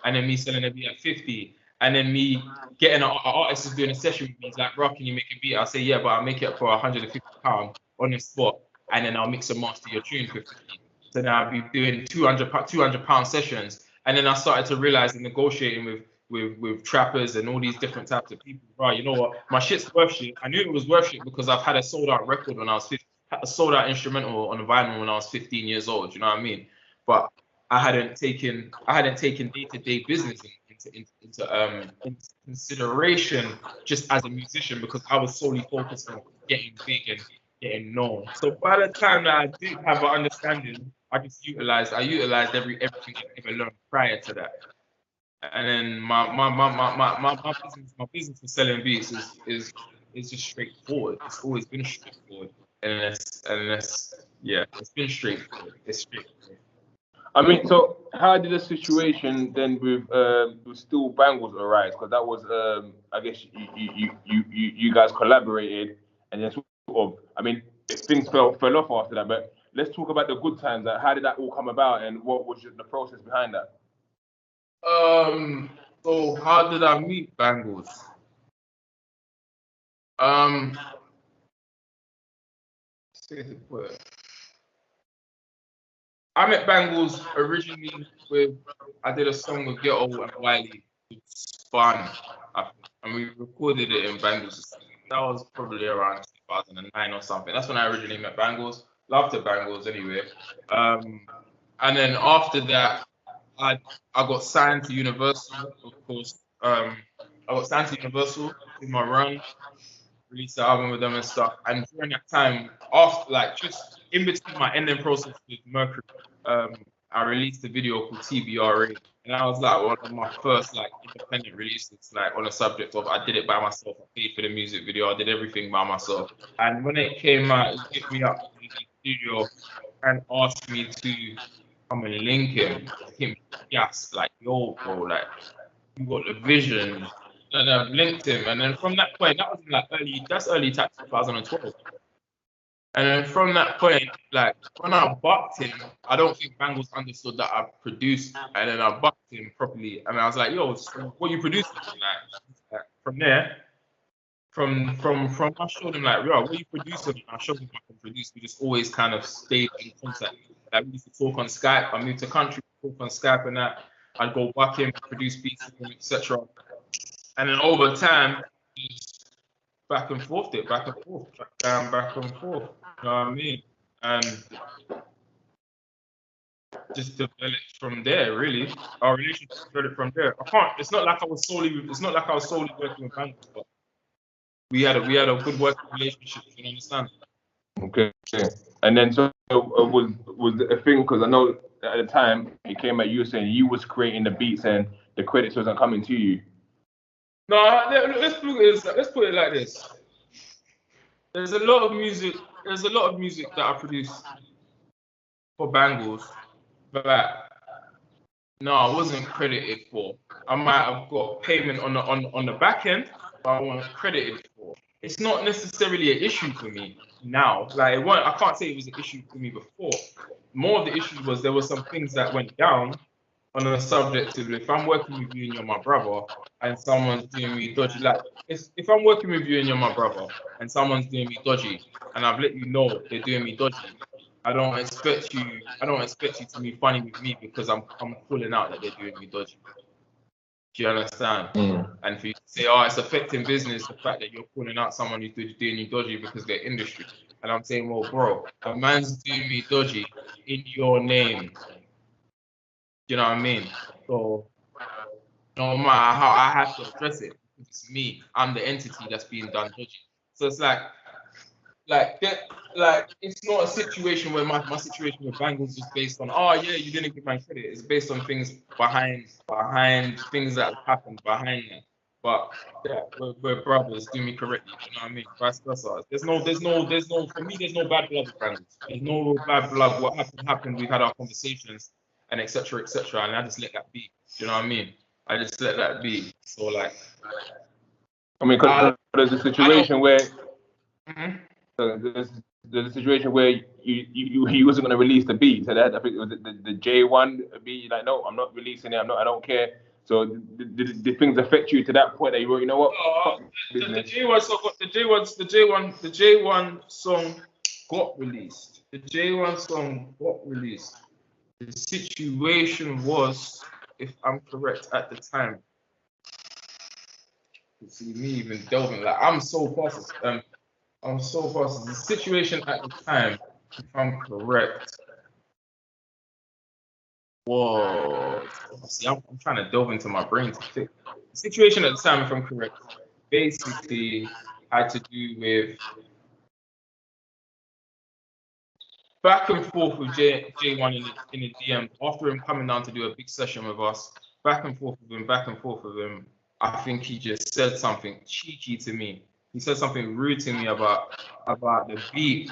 and then me selling a beat at 50, and then me getting an artist is doing a session with me. He's like, bro, can you make a beat? I'll say, yeah, but I'll make it for £150 on the spot, and then I'll mix and master your tune for 50. So now I'll be doing £200 sessions. And then I started to realize in negotiating with trappers and all these different types of people, right? You know what? My shit's worth shit. I knew it was worth shit because I've had a sold out record when I was 15, had a sold out instrumental on vinyl when I was 15 years old. You know what I mean? But I hadn't taken day-to-day business into consideration just as a musician because I was solely focused on getting big and getting known. So by the time that I did have an understanding, I utilized everything I ever learned prior to that. And then my business for selling beats is just straightforward. It's always been straightforward, it's been straightforward. It's straightforward. I mean, so how did the situation then with Still Banglez arise? Because that was I guess you guys collaborated, and then sort of, I mean, things fell off after that. But let's talk about the good times. Like, how did that all come about, and what was the process behind that? So how did I meet Banglez? I met Banglez originally I did a song with Ghetto and Wiley. It's fun, and we recorded it in Banglez. That was probably around 2009 or something. That's when I originally met Banglez. Loved the Banglez anyway. And then after that, I got signed to Universal, of course. I got signed to Universal with my run, released the album with them and stuff. And during that time, after just in between my ending process with Mercury, I released a video called TBRA, and that was one of my first independent releases, on the subject of I did it by myself. I paid for the music video, I did everything by myself. And when it came out, he hit me up in the studio and asked me to come and link him. Yes, yo, bro, you got the vision. And I linked him, and then from that point, that was early 2012. And then from that point, when I bucked him, I don't think Banglez understood that I produced, and then I bucked him properly, and I was like, yo, so what you producing? From there, from I showed him yo, what you producing? And I showed him I can produce. We just always kind of stayed in contact. We used to talk on Skype. I moved to country, talk on Skype and that. I'd go back him, produce beats, etc. And then over time, just back and forth, back and forth. You know what I mean? And just developed from there, really. Our relationship developed from there. It's not like I was solely working with Banglez, but we had a good working relationship, you understand? Okay. And then so was a thing, because I know at the time it came at you saying you was creating the beats and the credits wasn't coming to you. No, let's put it like this. There's a lot of music that I produce for Banglez that I wasn't credited for. I might have got payment on the back end, but I wasn't credited for. It's not necessarily an issue for me now. I can't say it was an issue for me before. More of the issue was there were some things that went down on the subject of if I'm working with you and you're my brother and someone's doing me dodgy, if I'm working with you and you're my brother and someone's doing me dodgy and I've let you know they're doing me dodgy, I don't expect you to be funny with me because I'm calling out that they're doing me dodgy. Do you understand? And for you to say, oh, it's affecting business, the fact that you're calling out someone who's doing you dodgy because they're industry. And I'm saying, well, bro, a man's doing me dodgy in your name. You know what I mean? So, no matter how I have to address it. It's me. I'm the entity that's being done dodgy. So it's like it's not a situation where my situation with Banglez is based on, oh yeah, you didn't give my credit. It's based on things behind things that have happened behind that. But yeah, we're brothers. Do me correctly. You know what I mean? Vice versa. There's no. For me, there's no bad blood with Banglez. There's no bad blood. What happened. We've had our conversations and etc. etc. And I just let that be. Do you know what I mean? I just let that be. So like, I mean, because there's a situation where. Mm-hmm. So there's a situation where you wasn't going to release the beat. So that, I think it was the J1 beat. Like, no, I'm not releasing it. I don't care. So did things affect you to that point that you wrote, you know what? The J1 song got released. The J1 song got released. The situation was, if I'm correct at the time, you see me even delving, like I'm so past. The situation at the time, if I'm correct, was, see, I'm trying to delve into my brain to think. The situation at the time, if I'm correct, basically had to do with back and forth with J1 in the DM after him coming down to do a big session with us. Back and forth with him. I think he just said something cheeky to me. He said something rude to me about the beat.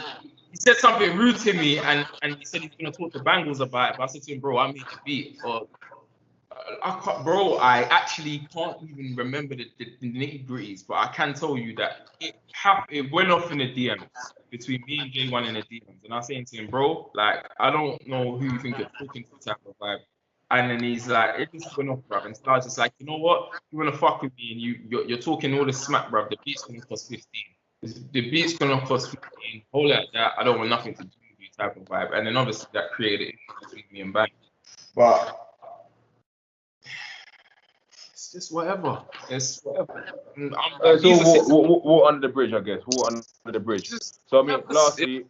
He said something rude to me, and he said he's gonna talk to Banglez about it. But I said to him, bro, I made the beat. Or I actually can't even remember the nitty-gritties, but I can tell you that it went off in the DMs between me and J1 in the DMs. And I was saying to him, bro, like, I don't know who you think you're talking to type of vibe. And then he's like, it just went off, bruv. And so I was just like, you know what? You wanna fuck with me and you're talking all this smack, bruv. The beat's gonna cost 15. The beat's gonna cost 15. Hold like that. I don't want nothing to do with you type of vibe. And then obviously that created between me and Bang. But it's just whatever. It's whatever. So what under the bridge, I guess. What under the bridge. So I mean, lastly,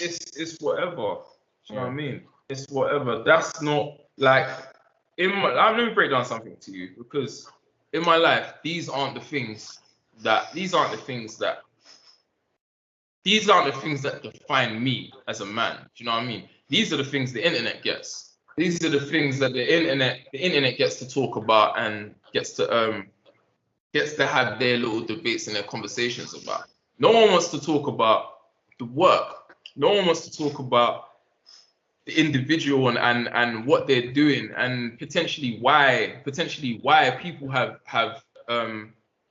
it's whatever. Do you know what I mean? It's whatever. That's not like let me break down something to you, because in my life, these aren't the things that define me as a man. Do you know what I mean? These are the things the internet gets. These are the things that the internet gets to talk about and gets to have their little debates and their conversations about. No one wants to talk about the work. No one wants to talk about the individual and what they're doing, and potentially why people have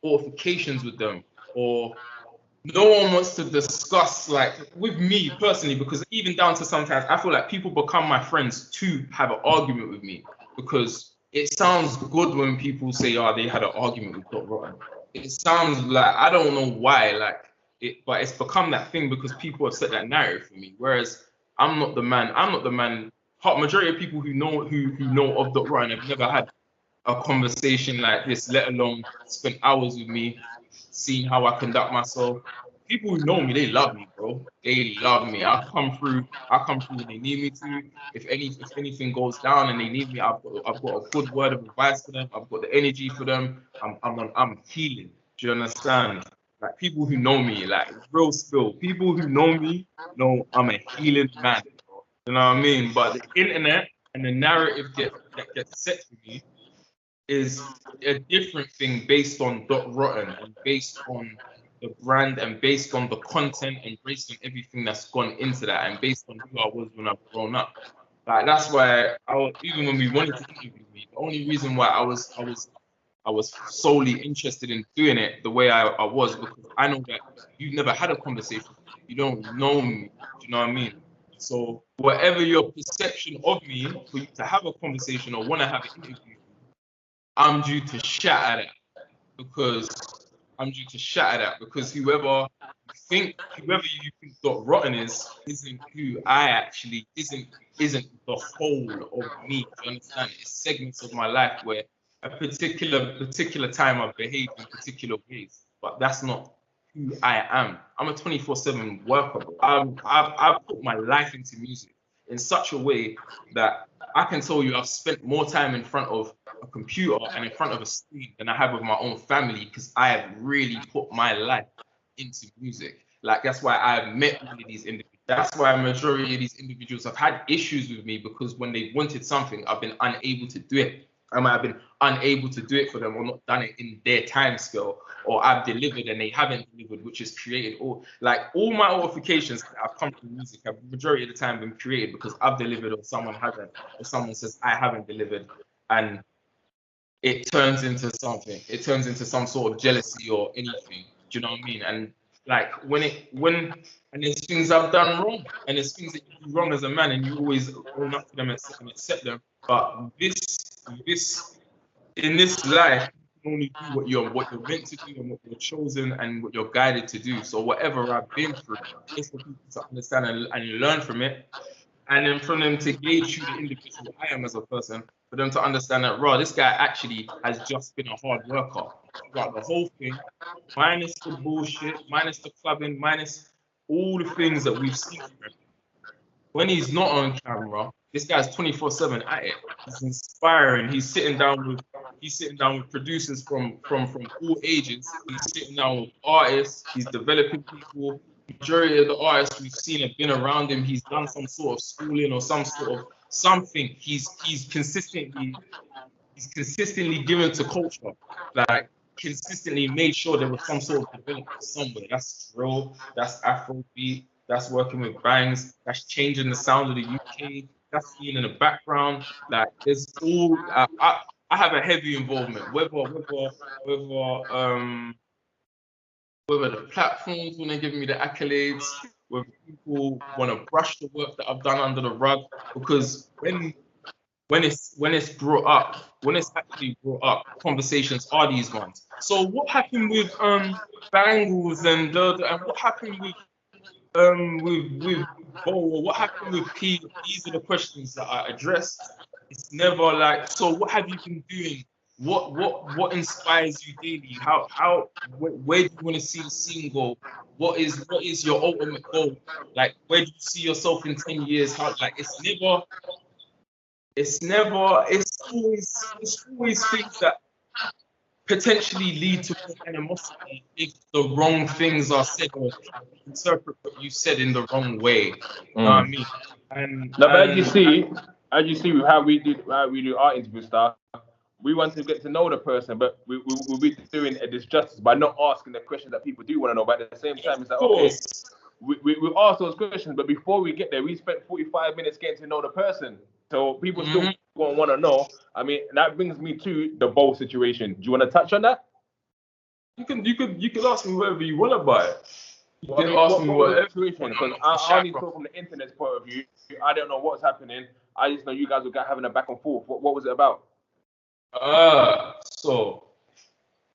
altercations with them, or no one wants to discuss, like, with me personally, because even down to sometimes I feel like people become my friends to have an argument with me, because it sounds good when people say, oh, they had an argument with Dot Rotten. It sounds like, I don't know why, like it, but it's become that thing because people have set that narrative for me. Whereas I'm not the man. Majority of people who know of Dot Rotten have never had a conversation like this, let alone spent hours with me, seeing how I conduct myself. People who know me, they love me, bro. They love me. I come through when they need me to. If anything goes down and they need me, I've got a good word of advice for them. I've got the energy for them. I'm healing. Do you understand? Like, people who know me, like, real spill. People who know me know I'm a healing man, bro. You know what I mean? But the internet and the narrative that gets set for me is a different thing, based on Dot Rotten and based on the brand and based on the content and based on everything that's gone into that and based on who I was when I've grown up. Like, that's why even when we wanted to interview me, the only reason why I was solely interested in doing it the way I was, because I know that you've never had a conversation. You don't know me. Do you know what I mean? So whatever your perception of me, for you to have a conversation or want to have an interview, I'm due to shatter that, because whoever you think Dot Rotten isn't who I actually isn't the whole of me. Do you understand? It's segments of my life where a particular time I've behaved in particular ways, but that's not who I am. I'm a 24/7 worker, bro. I've put my life into music in such a way that I can tell you I've spent more time in front of a computer and in front of a screen than I have with my own family, because I have really put my life into music. Like, that's why I've met all of these individuals. That's why a majority of these individuals have had issues with me, because when they wanted something, I've been unable to do it. I might have been unable to do it for them, or not done it in their time scale, or I've delivered and they haven't delivered, which has created all my notifications that have come from music have majority of the time been created because I've delivered or someone hasn't, or someone says I haven't delivered, and it turns into something. It turns into some sort of jealousy or anything. Do you know what I mean? And like and there's things I've done wrong, and there's things that you do wrong as a man, and you always own up to them and accept them. But this in this life, you can only do what you're meant to do and what you're chosen and what you're guided to do. So whatever I've been through, it's for people to understand and learn from it, and then from them to gauge who the individual I am as a person, for them to understand that, raw, this guy actually has just been a hard worker throughout the whole thing, minus the bullshit, minus the clubbing, minus all the things that we've seen from him. When he's not on camera, this guy's 24/7 at it. He's inspiring. He's sitting down with producers from all ages. He's sitting down with artists. He's developing people. Majority of the artists we've seen have been around him. He's done some sort of schooling or some sort of something. He's consistently given to culture. Like, consistently made sure there was some sort of development somewhere. That's drill, that's Afrobeat, that's working with bangs, that's changing the sound of the UK, that's being in the background. Like, there's all I have a heavy involvement, whether the platforms want to give me the accolades, whether people want to brush the work that I've done under the rug, because when it's brought up, when it's actually brought up, conversations are these ones. So what happened with Banglez and what happened with Bo, what happened with P? These are the questions that I addressed. It's never like, so what have you been doing? What inspires you daily? Where do you want to see the scene go? What is your ultimate goal? Like, where do you see yourself in 10 years? It's always things that potentially lead to animosity if the wrong things are said, or interpret what you said in the wrong way. You know what I mean? And as you see with how we do our interview stuff, we want to get to know the person, but we'll be doing a disjustice by not asking the questions that people do want to know. But at the same time, it's like, okay, we ask those questions, but before we get there, we spent 45 minutes getting to know the person. So people still going to want to know. I mean, that brings me to the bowl situation. Do you want to touch on that? You can ask me whatever you want about it. You can ask me whatever. Because I only talk from the internet's point of view. I don't know what's happening. I just know you guys were having a back and forth. What was it about? So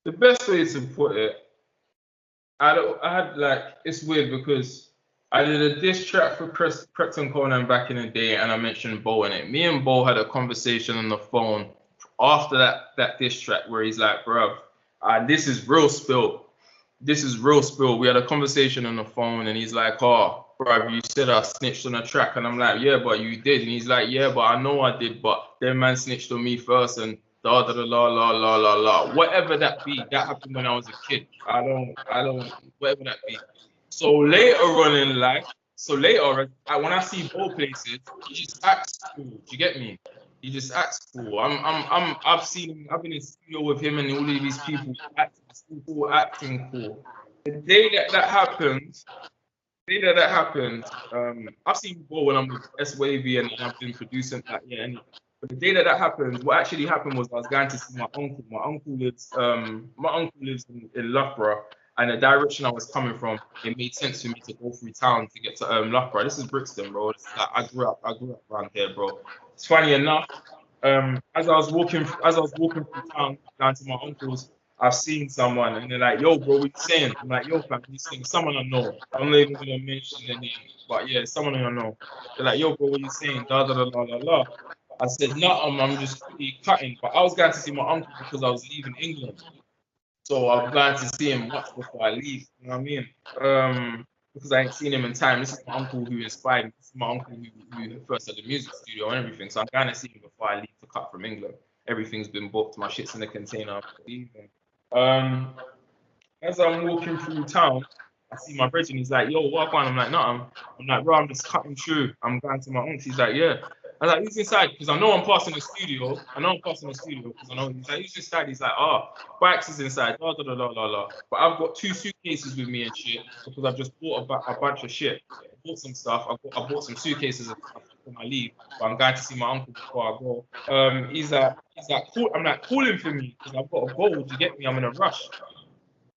the best way to put it, it's weird because I did a diss track for Preston Conan back in the day, and I mentioned Bo in it. Me and Bo had a conversation on the phone after that diss track where he's like, bruv, this is real spill. This is real spill. We had a conversation on the phone, and he's like, oh, bruv, you said I snitched on a track. And I'm like, yeah, but you did. And he's like, yeah, but I know I did, but their man snitched on me first, and la la la la la la la. Whatever that be, that happened when I was a kid. I don't, whatever that be. So later on in life, when I see Bo places, he just acts cool. Do you get me? He just acts cool. I've seen him. I've been in studio with him and all of these people acting cool. The day that happened, I've seen Bo when I'm with S Wavy and I've been producing that. Yeah. But the day that happened, what actually happened was I was going to see my uncle. My uncle lives in Loughborough. And the direction I was coming from, it made sense for me to go through town to get to Loughborough. This is Brixton, bro. I grew up around here, bro. It's funny enough, as I was walking through town down to my uncle's, I've seen someone and they're like, yo, bro, what you saying? I'm like, yo, fam, you saying? Someone I know. I'm not even gonna mention their name, but yeah, someone I know. They're like, yo, bro, what you saying? Da da da da da da. I said, no, I'm just cutting. But I was going to see my uncle because I was leaving England. So I'm glad to see him much before I leave. You know what I mean? Because I ain't seen him in time. This is my uncle who inspired me. This is my uncle who first had the music studio and everything. So I'm glad to see him before I leave to cut from England. everything's been booked, my shit's in the container. As I'm walking through town, I see my brother and he's like, yo, what going? I'm like, nah, I'm like, bro, I'm just cutting through. I'm going to my aunt. He's like, yeah. I was like, who's inside? Because I know I'm passing the studio. Because I know he's like, who's inside? He's like, oh, Bikes is inside. La, la, la, la, la. But I've got 2 suitcases with me and shit because I've just bought a bunch of shit. I bought some stuff. I bought some suitcases and stuff for my leave. But I'm going to see my uncle before I go. He's like, cool. I'm like, call him for me because I've got to go. Do you get me? I'm in a rush.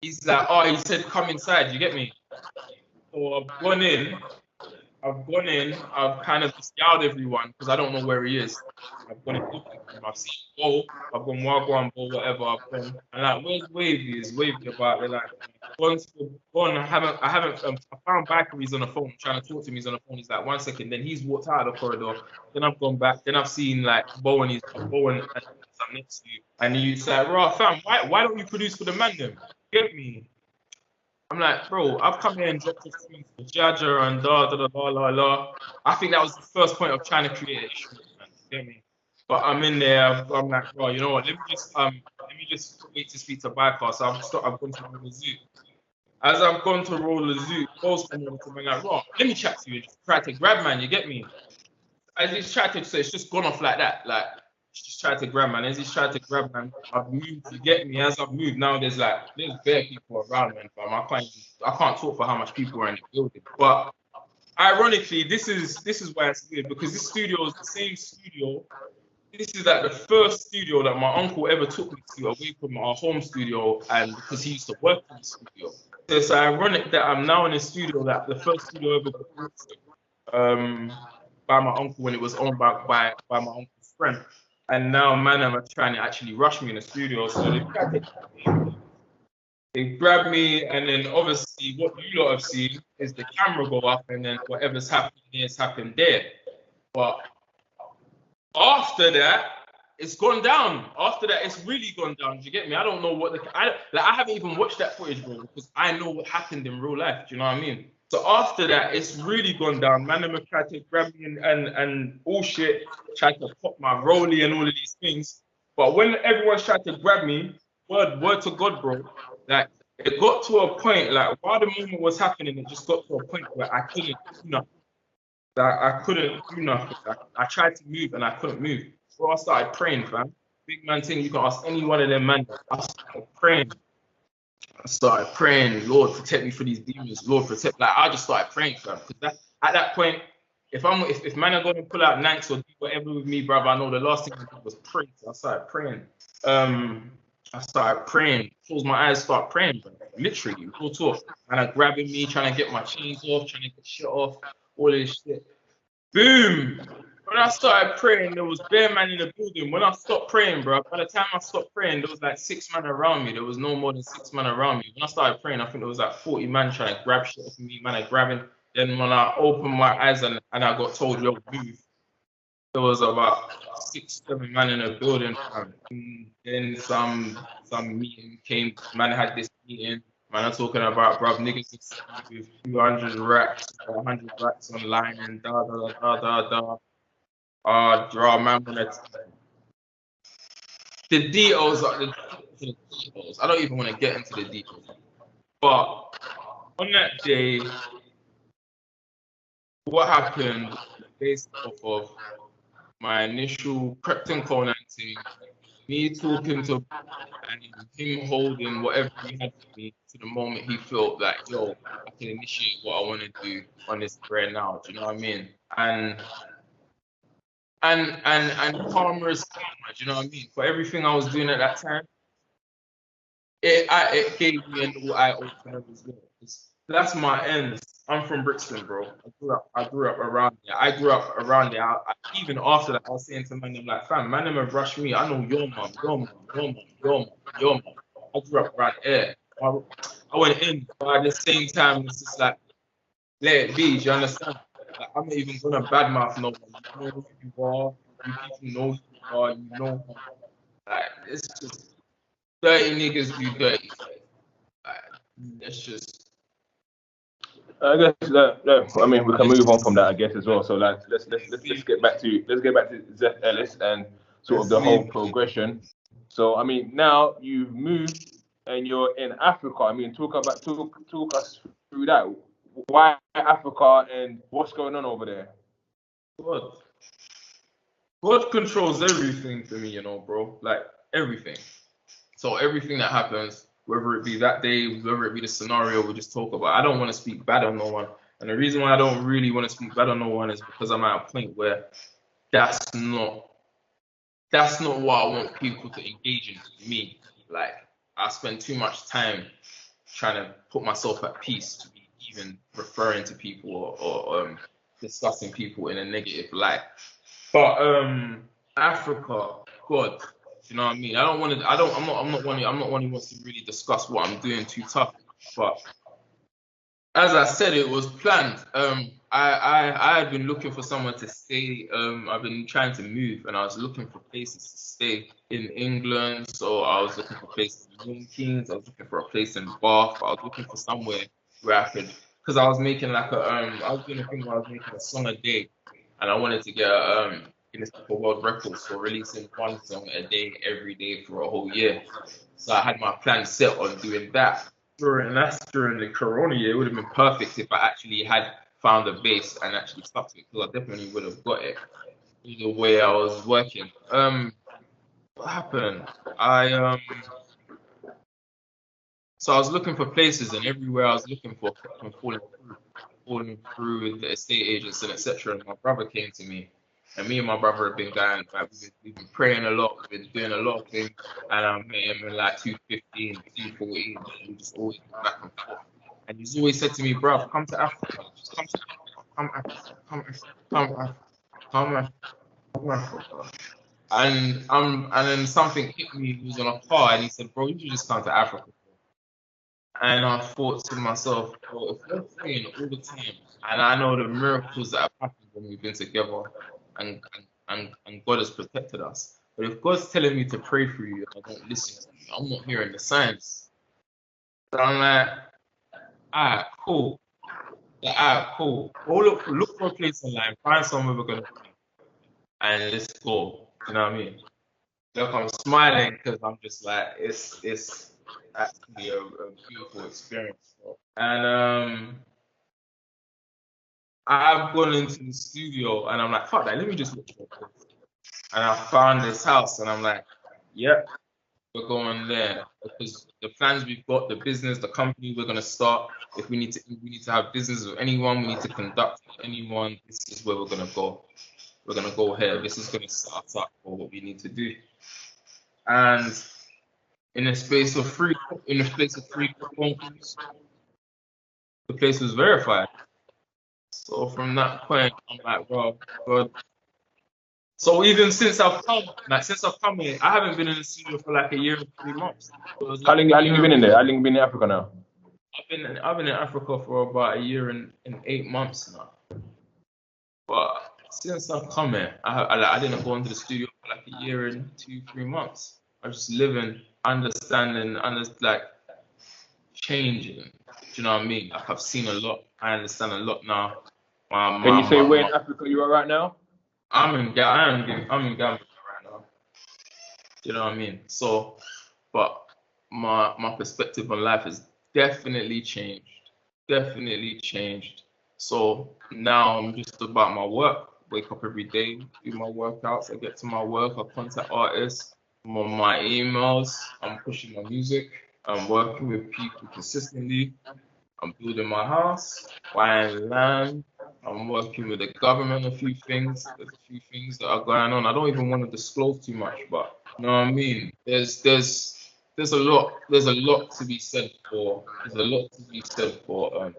He's like, oh, he said, come inside. You get me? So I've gone in. I've kind of just yelled everyone because I don't know where he is. I've gone in looking for him. I've seen Bo. I've gone Wagwan, Bo, whatever. I've gone. And like, where's Wavy? Is Wavy about? They're like, gone. I haven't. I found Bikery's on the phone. I'm trying to talk to him. He's on the phone. He's like, 1 second. Then he's walked out of the corridor. Then I've gone back. Then I've seen like Bo and I'm next to you. And he's like, raw fam, why don't you produce for the man then? Get me? I'm like, bro, I've come here and dropped off things for Jaja and la. I think that was the first point of trying to create an issue, man. You get me? But I'm in there. I'm like, bro, you know what? Let me just wait to speak to Bypass. So I've gone to roll the zoo. As I've gone to roll the zoo, Bo's coming over to me like, bro, let me chat to you. Just try to grab, man. You get me? As he's tried to say, it's just gone off like that. Like, he's tried to grab, man. As he's tried to grab, man, I've moved. You get me? As I've moved, now there's bare people around, man. Fam. I can't talk for how much people are in the building. But ironically, this is why it's weird because this studio is the same studio. This is like the first studio that my uncle ever took me to away from our home studio, and because he used to work in the studio. So it's ironic that I'm now in a studio that the first studio ever built by my uncle when it was owned by my uncle's friend. And now, man, I'm trying to actually rush me in the studio. So they grab me, and then obviously what you lot have seen is the camera go up, and then whatever's happened here has happened there. But after that, it's gone down. After that, it's really gone down. Do you get me? I don't know what I haven't even watched that footage, bro, because I know what happened in real life. Do you know what I mean? So after that, it's really gone down. Man, them tried to grab me and all shit, tried to pop my rollie and all of these things. But when everyone's tried to grab me, word to God, bro, like it got to a point, like while the movement was happening, it just got to a point where I couldn't do nothing. Like, I couldn't do nothing. I tried to move and I couldn't move. So I started praying, fam. Big man thing, you can ask any one of them, man. I started praying, Lord, protect me for these demons. Lord, protect. Like, I just started praying, fam. Because at that point, if man are going to pull out nanks or do whatever with me, brother, I know the last thing I did was pray. So I started praying. Close my eyes, start praying, bro. Literally, full talk. And I grabbing me, trying to get my chains off, trying to get shit off, all this shit. Boom! When I started praying, there was bare man in the building. When I stopped praying, bro, by the time I stopped praying, there was like 6 men around me. There was no more than 6 men around me. When I started praying, I think there was like 40 men trying to grab shit off me, man, grabbing. Then when I opened my eyes and I got told, yo, move, there was about 6, 7 men in the building. And then some meeting came, man had this meeting. Man, I'm talking about, bruv, niggas with 200 racks, 100 racks online and da. Draw, man, the details are the details. I don't even want to get into the details. But on that day, what happened based off of my initial Prepton Conan thing, me talking to and him holding whatever he had for me to the moment he felt like, yo, I can initiate what I want to do on this right now. Do you know what I mean? And karma is karma. Do you know what I mean? For everything I was doing at that time, it gave me a little eye opener as well. That's my ends. I'm from Brixton, bro. I grew up around there. Even after that, I was saying to man, I'm like, fam, man, them have rushed me. I know your mom. I grew up around there. I went in, but at the same time, it's just like, let it be. Do you understand? Like, I'm not even gonna badmouth no one. You know who you are. You people know who you are. You know. Like, it's just dirty niggas do dirty. Like, it's just. I guess I mean we can move on from that, I guess, as well. So like let's get back to Zeph Ellis. And sort of the whole progression. So I mean, now you've moved and you're in Africa. I mean, talk us through that. Why Africa and what's going on over there? God controls everything for me, you know, bro. Like everything. So everything that happens, whether it be that day, whether it be the scenario we just talk about, I don't want to speak bad on no one. And the reason why I don't really want to speak bad on no one is because I'm at a point where that's not what I want people to engage in me. Like I spend too much time trying to put myself at peace to be even referring to people or discussing people in a negative light. But Africa, God, you know what I mean? I'm not one who wants to really discuss what I'm doing too tough. But as I said, it was planned. I had been looking for somewhere to stay. I've been trying to move, and I was looking for places to stay in England. So I was looking for places in Milton Keynes. I was looking for a place in Bath. I was looking for somewhere where I could, because I was making like I was doing a thing where I was making a song a day, and I wanted to get Guinness Book of World Records for releasing one song a day every day for a whole year. So I had my plan set on doing that. During the Corona year, it would have been perfect if I actually had found a base and actually stuck to it, because I definitely would have got it either way I was working. What happened? So I was looking for places, and everywhere I was looking for kept on falling through with the estate agents and etc. And my brother came to me, and me and my brother have been going, like, we've been praying a lot, we've been doing a lot of things, and I met him in like 215, 214, and we just always went back and forth. And he's always said to me, bruv, come to Africa, just come to Africa, come to Africa. And then something hit me. He was on a car, and he said, bro, you should just come to Africa. And I thought to myself, well, if we're praying all the time, and I know the miracles that have happened when we've been together, and God has protected us. But if God's telling me to pray for you and I don't listen to you, I'm not hearing the signs. So I'm like, alright, cool. Go look for a place online, find somewhere we're gonna pray, and let's go. You know what I mean? Look, I'm smiling because I'm just like, it's actually a beautiful experience. And I've gone into the studio and I'm like, fuck that, let me just look for a place. And I found this house and I'm like, yep, we're going there, because the plans we've got, the business, the company we're gonna start. If we need to have business with anyone, we need to conduct with anyone. This is where we're gonna go. We're gonna go here. This is gonna set us up for what we need to do. And in a space of three phone calls, the place was verified. So from that point, I'm like, well, God. So even since I've come here, I haven't been in the studio for like a year and 3 months. So How long you been in there? How long you been in Africa now? I've been in Africa for about a year and 8 months now. But since I've come here, I didn't go into the studio for like a year and 2-3 months. I was just living, understanding, like changing. Do you know what I mean? Like I've seen a lot. I understand a lot now. Can you say where in Africa you are right now? I'm in Gambia right now. Do you know what I mean? So, but my perspective on life has definitely changed. Definitely changed. So now I'm just about my work. Wake up every day, do my workouts. I get to my work. I contact artists. I'm on my emails. I'm pushing my music. I'm working with people consistently. I'm building my house, buying land. I'm working with the government. There's a few things that are going on. I don't even want to disclose too much, but you know what I mean. There's a lot to be said for. There's a lot to be said for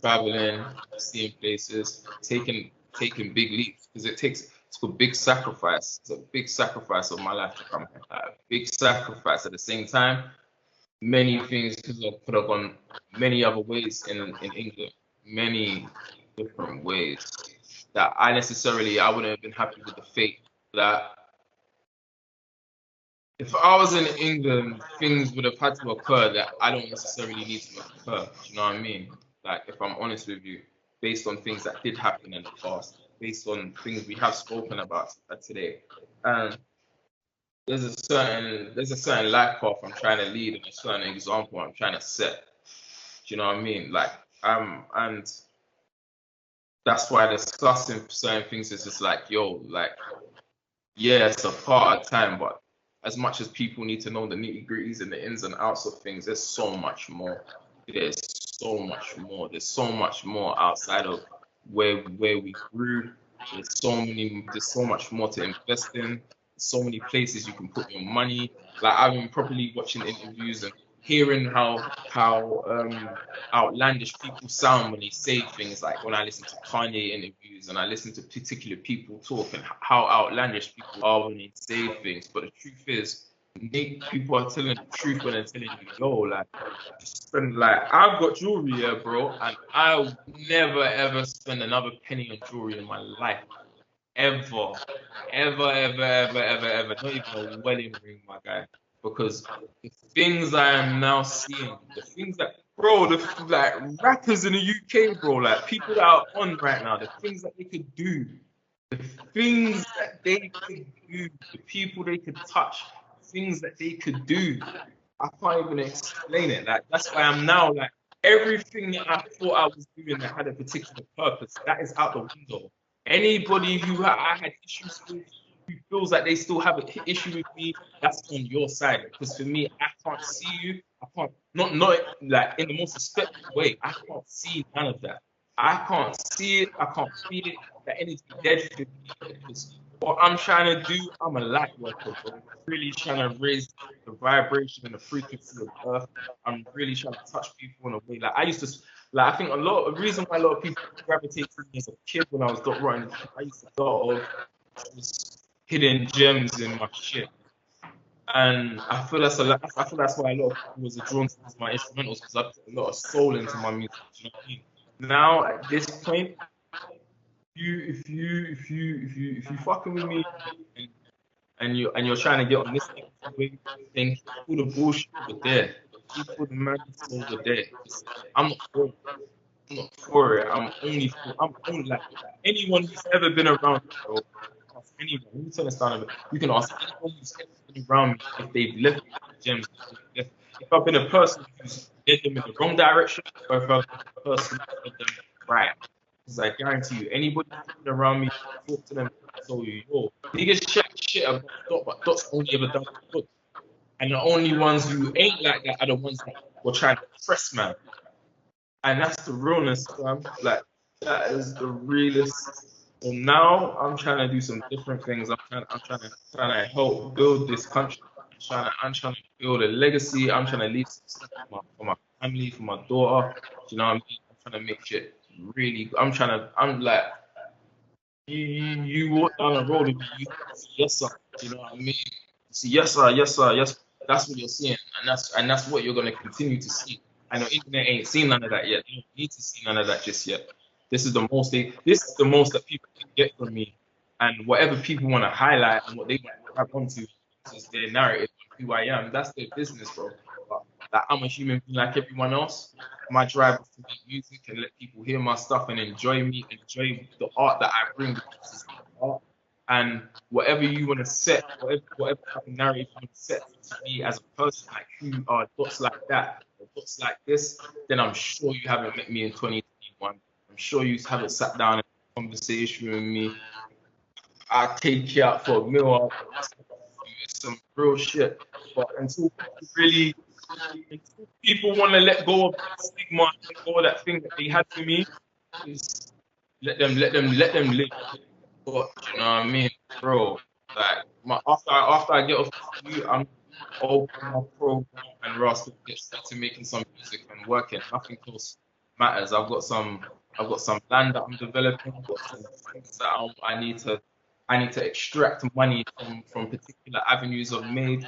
traveling, seeing places, taking big leaps, because it's a big sacrifice. It's a big sacrifice of my life to come here. A big sacrifice. At the same time, many things could have gone many other ways in England, many different ways that I wouldn't have been happy with the fate. That if I was in England, things would have had to occur that I don't necessarily need to occur. Do you know what I mean? Like, if I'm honest with you, based on things that did happen in the past, based on things we have spoken about today. And there's a certain life path I'm trying to lead and a certain example I'm trying to set. Do you know what I mean? Like and that's why discussing certain things is just like, yo, like, yeah, it's a part of time, but as much as people need to know the nitty-gritties and the ins and outs of things, there's so much more. There's so much more. There's so much more outside of where we grew. There's so much more to invest in. So many places you can put your money. Like I've been properly watching interviews and hearing how outlandish people sound when they say things, like when I listen to Kanye interviews and I listen to particular people talk and how outlandish people are when they say things. But the truth is, people are telling the truth when they're telling you, yo, like, spend, like, I've got jewelry here, bro, and I'll never ever spend another penny on jewelry in my life. Ever. Ever, ever, ever, ever, ever. Not even a wedding ring, my guy. Because the things I am now seeing, the things that, bro, like rappers in the UK, bro, like people that are on right now, the things that they could do, the things that they could do, the people they could touch, things that they could do. I can't even explain it. Like that's why I'm now like everything that I thought I was doing that had a particular purpose, that is out the window. Anybody who I had issues with, who feels like they still have an issue with me, that's on your side. Because for me, I can't see you. I can't not like in the most respectful way. I can't see none of that. I can't see it. I can't feel it. That energy dead for me. Because what I'm trying to do, I'm a light worker, bro. Really trying to raise the vibration and the frequency of Earth. I'm really trying to touch people in a way. Like I used to, like I think a reason why a lot of people gravitate to me as a kid when I was dot running, I used to go of just hidden gems in my shit. And I feel I feel that's why a lot of people was drawn to my instrumentals, because I put a lot of soul into my music. Do you know what I mean? Now at this point, if you fucking with me and you're trying to get on this thing, then keep all the bullshit over there. Keep all the madness over there. I'm not for it. I'm not for it. I'm only like anyone who's ever been around me, bro. Ask anyone. Let me turn this down a bit. You can ask anyone who's ever been around me if they've left me gems. If I've been a person who's led them in the wrong direction, or if I've been a person who's led them right. Because I guarantee you, anybody who's been around me, talk to them, tell you, yo, niggas chat shit about Dot, but Dot's only ever done good. And the only ones who ain't like that are the ones that were trying to press, man. And that's the realness, fam. Like that is the realest. So now I'm trying to do some different things. I'm trying to help build this country. I'm trying to build a legacy. I'm trying to leave some stuff for my family, for my daughter. Do you know what I mean? I'm trying to make shit really. I'm like you walk down the road and you see yes sir. Do you know what I mean? You see yes sir, yes sir, yes. That's what you're seeing, and that's what you're gonna continue to see. I know internet ain't seen none of that yet. You don't need to see none of that just yet. This is the most that people can get from me. And whatever people want to highlight and what they want to grab onto is their narrative of who I am. That's their business, bro. But like, I'm a human being like everyone else. My drive is to make music and let people hear my stuff and enjoy me, enjoy the art that I bring, because it's art. And whatever you want to set, whatever type of narrative you want to set to me as a person, like who are dots like that, or dots like this, then I'm sure you haven't met me in 2021. I'm sure you haven't sat down and had a conversation with me. I take you out for a meal. It's some real shit. But until people want to let go of that stigma, let go of that thing that they had for me, is let them live. But you know what I mean, bro? Like after I get off you, I'm open my program and Rust get straight to making some music and working. Nothing else matters. I've got some land that I'm developing. I've got some things that I need to extract money from particular avenues I've made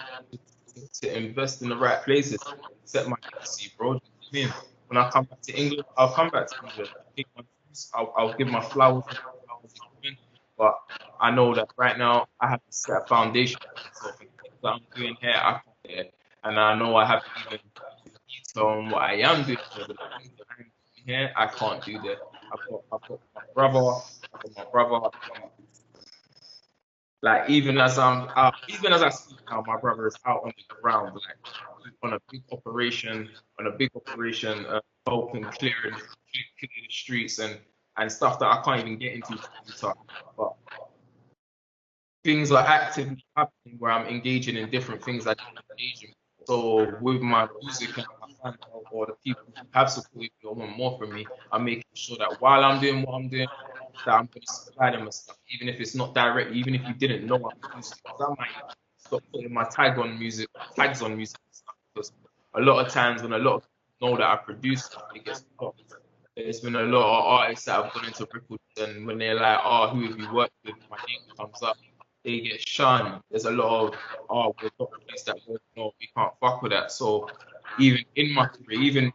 to invest in the right places, set my legacy, bro. Do you know what I mean? When I come back to England, I'll come back to England. I'll give my flowers again. But I know that right now I have to set a foundation for myself, and things that I'm doing here, I can't do it. And I know I haven't even detail on what I am doing here, but the things that I'm doing here, I can't do that. I've got my brother, Like even as I'm out, even as I speak now, my brother is out on the ground, like on a big operation, helping clear the streets and stuff that I can't even get into. But things are actively happening where I'm engaging in different things I didn't engage in. So with my music and my fans or the people who have supported me or want more from me, I'm making sure that while I'm doing what I'm doing, that I'm going to supply them with stuff, even if it's not directly, even if you didn't know I'm producing. Because I might stop putting my tags on music and stuff. Because a lot of times when a lot of people know that I produce stuff, it gets blocked. There's been a lot of artists that have gone into records, and when they're like, "Oh, who have you worked with?" My name comes up, they get shunned. There's a lot of, "Oh, we're not released that word. No, we can't fuck with that." So even in my career, even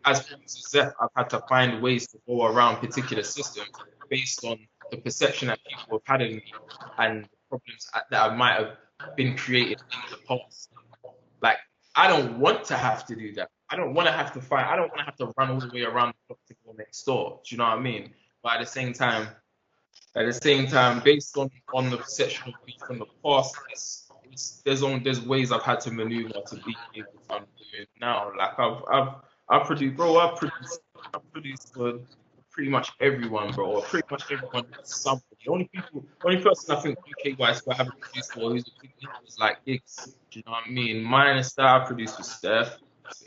as producer Zeph, I've had to find ways to go around particular systems based on the perception that people have had of me and the problems that I might have been created in the past. Like, I don't want to have to do that. I don't want to have to fight. I don't want to have to run all the way around the block to go next door. Do you know what I mean? But at the same time, based on the perception of me from the past, there's ways I've had to maneuver to be able to do it now. Like I've produced for pretty much everyone, bro. Or pretty much everyone does something. The only person I think UK wise who I haven't produced for who's a big name is like Gigs. Do you know what I mean? Mine is that I produced for Steph,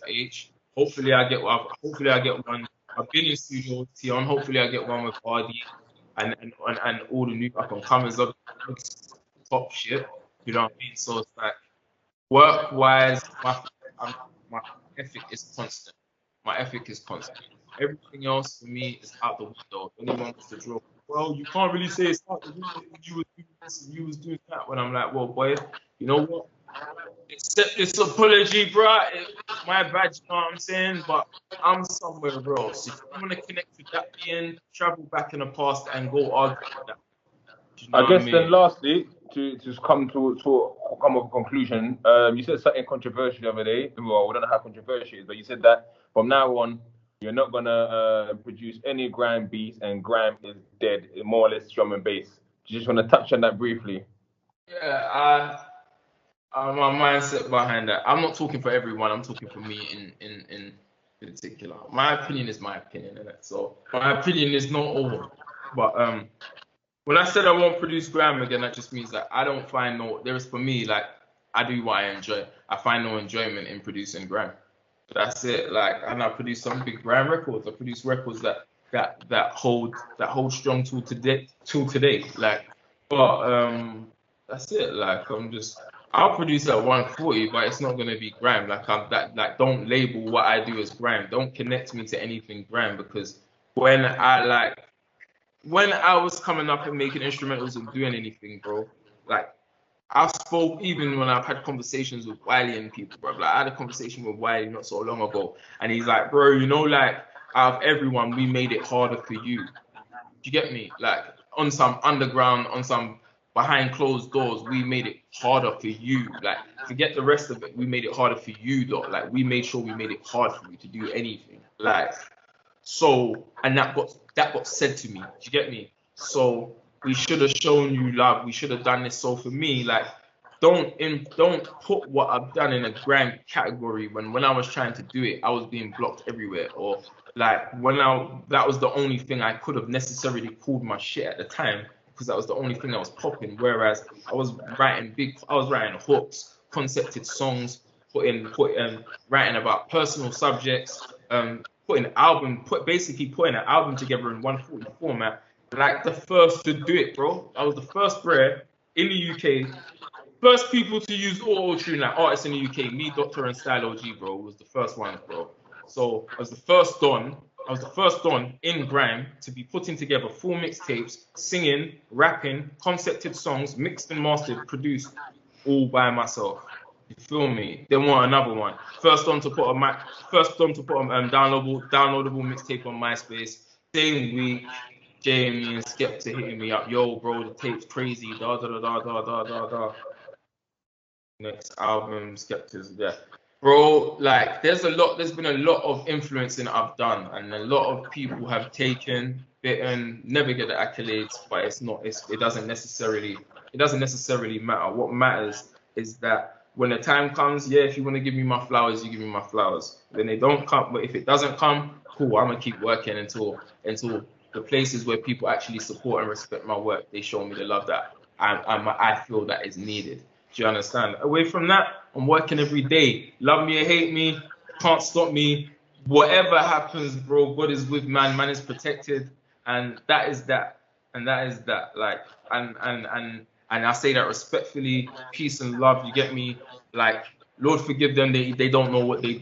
H. Hopefully I get one. I've been in studio with Tion. Hopefully I get one with RD and all the new up and comers of top shit. You know what I mean? So it's like work wise, my ethic is constant. My ethic is constant. Everything else for me is out the window. If anyone wants to draw, well, you can't really say it's out the window. You was doing this and you was doing that. When I'm like, well, boy, you know what? Accept this apology, bro. It's my bad, you know what I'm saying? But I'm somewhere else. If you want to connect with that being, travel back in the past and go argue with that. You know I what I guess then mean? lastly, to just come to come up with a conclusion, you said something controversial the other day. Well, we don't know how controversial it is, but you said that from now on, you're not gonna produce any grime beats and grime is dead, more or less drum and bass. Do you just want to touch on that briefly? Yeah, my mindset behind that. I'm not talking for everyone. I'm talking for me in particular. My opinion is my opinion, innit? So my opinion is not over. But when I said I won't produce grime again, that just means that I don't find there's for me, like, I do what I enjoy. I find no enjoyment in producing grime. That's it. Like, and I produce some big grime records. I produce records that hold strong till today. Like, but that's it. Like, I'll produce at 140, but it's not gonna be grime. Don't label what I do as grime. Don't connect me to anything grime because when when I was coming up and making instrumentals and doing anything, bro, like I've spoke even when I've had conversations with Wiley and people, bro. Like I had a conversation with Wiley not so long ago, and he's like, bro, like out of everyone, we made it harder for you. Do you get me? Like on some underground, on some behind closed doors, we made it harder for you. Like forget the rest of it, we made it harder for you, though. Like we made sure we made it hard for you to do anything. Like so, and that got said to me. Do you get me? So we should have shown you love. We should have done this. So for me, like, don't put what I've done in a grand category. When I was trying to do it, I was being blocked everywhere. Or like that was the only thing I could have necessarily called my shit at the time because that was the only thing that was popping. Whereas I was writing hooks, concepted songs, writing about personal subjects. Basically putting an album together in 140 format, like the first to do it, bro. I was the first bro in the UK, first people to use auto tune, like artists in the UK. Me, Doctor, and Style OG, bro, was the first ones, bro. So I was the first Don. I was the first Don in grime to be putting together full mixtapes, singing, rapping, concepted songs, mixed and mastered, produced all by myself. You feel me? They want another one. First on to put a downloadable mixtape on MySpace. Same week, Jamie and Skepta hitting me up. Yo, bro, the tape's crazy. Da da da da da da da da. Next album, Skepta's bro. Like, there's been a lot of influencing I've done, and a lot of people have taken, bitten, never get the accolades, but it doesn't necessarily it doesn't necessarily matter. What matters is that when the time comes, yeah, if you want to give me my flowers, you give me my flowers. Then they don't come, but if it doesn't come, cool, I'm gonna keep working until the places where people actually support and respect my work, they show me the love that I feel that is needed. Do you understand? Away from that, I'm working every day. Love me or hate me, can't stop me. Whatever happens, bro, God is with man. Man is protected, and that is that, and that is that. Like, and I say that respectfully, peace and love. You get me? Like, Lord forgive them. They don't know what they do.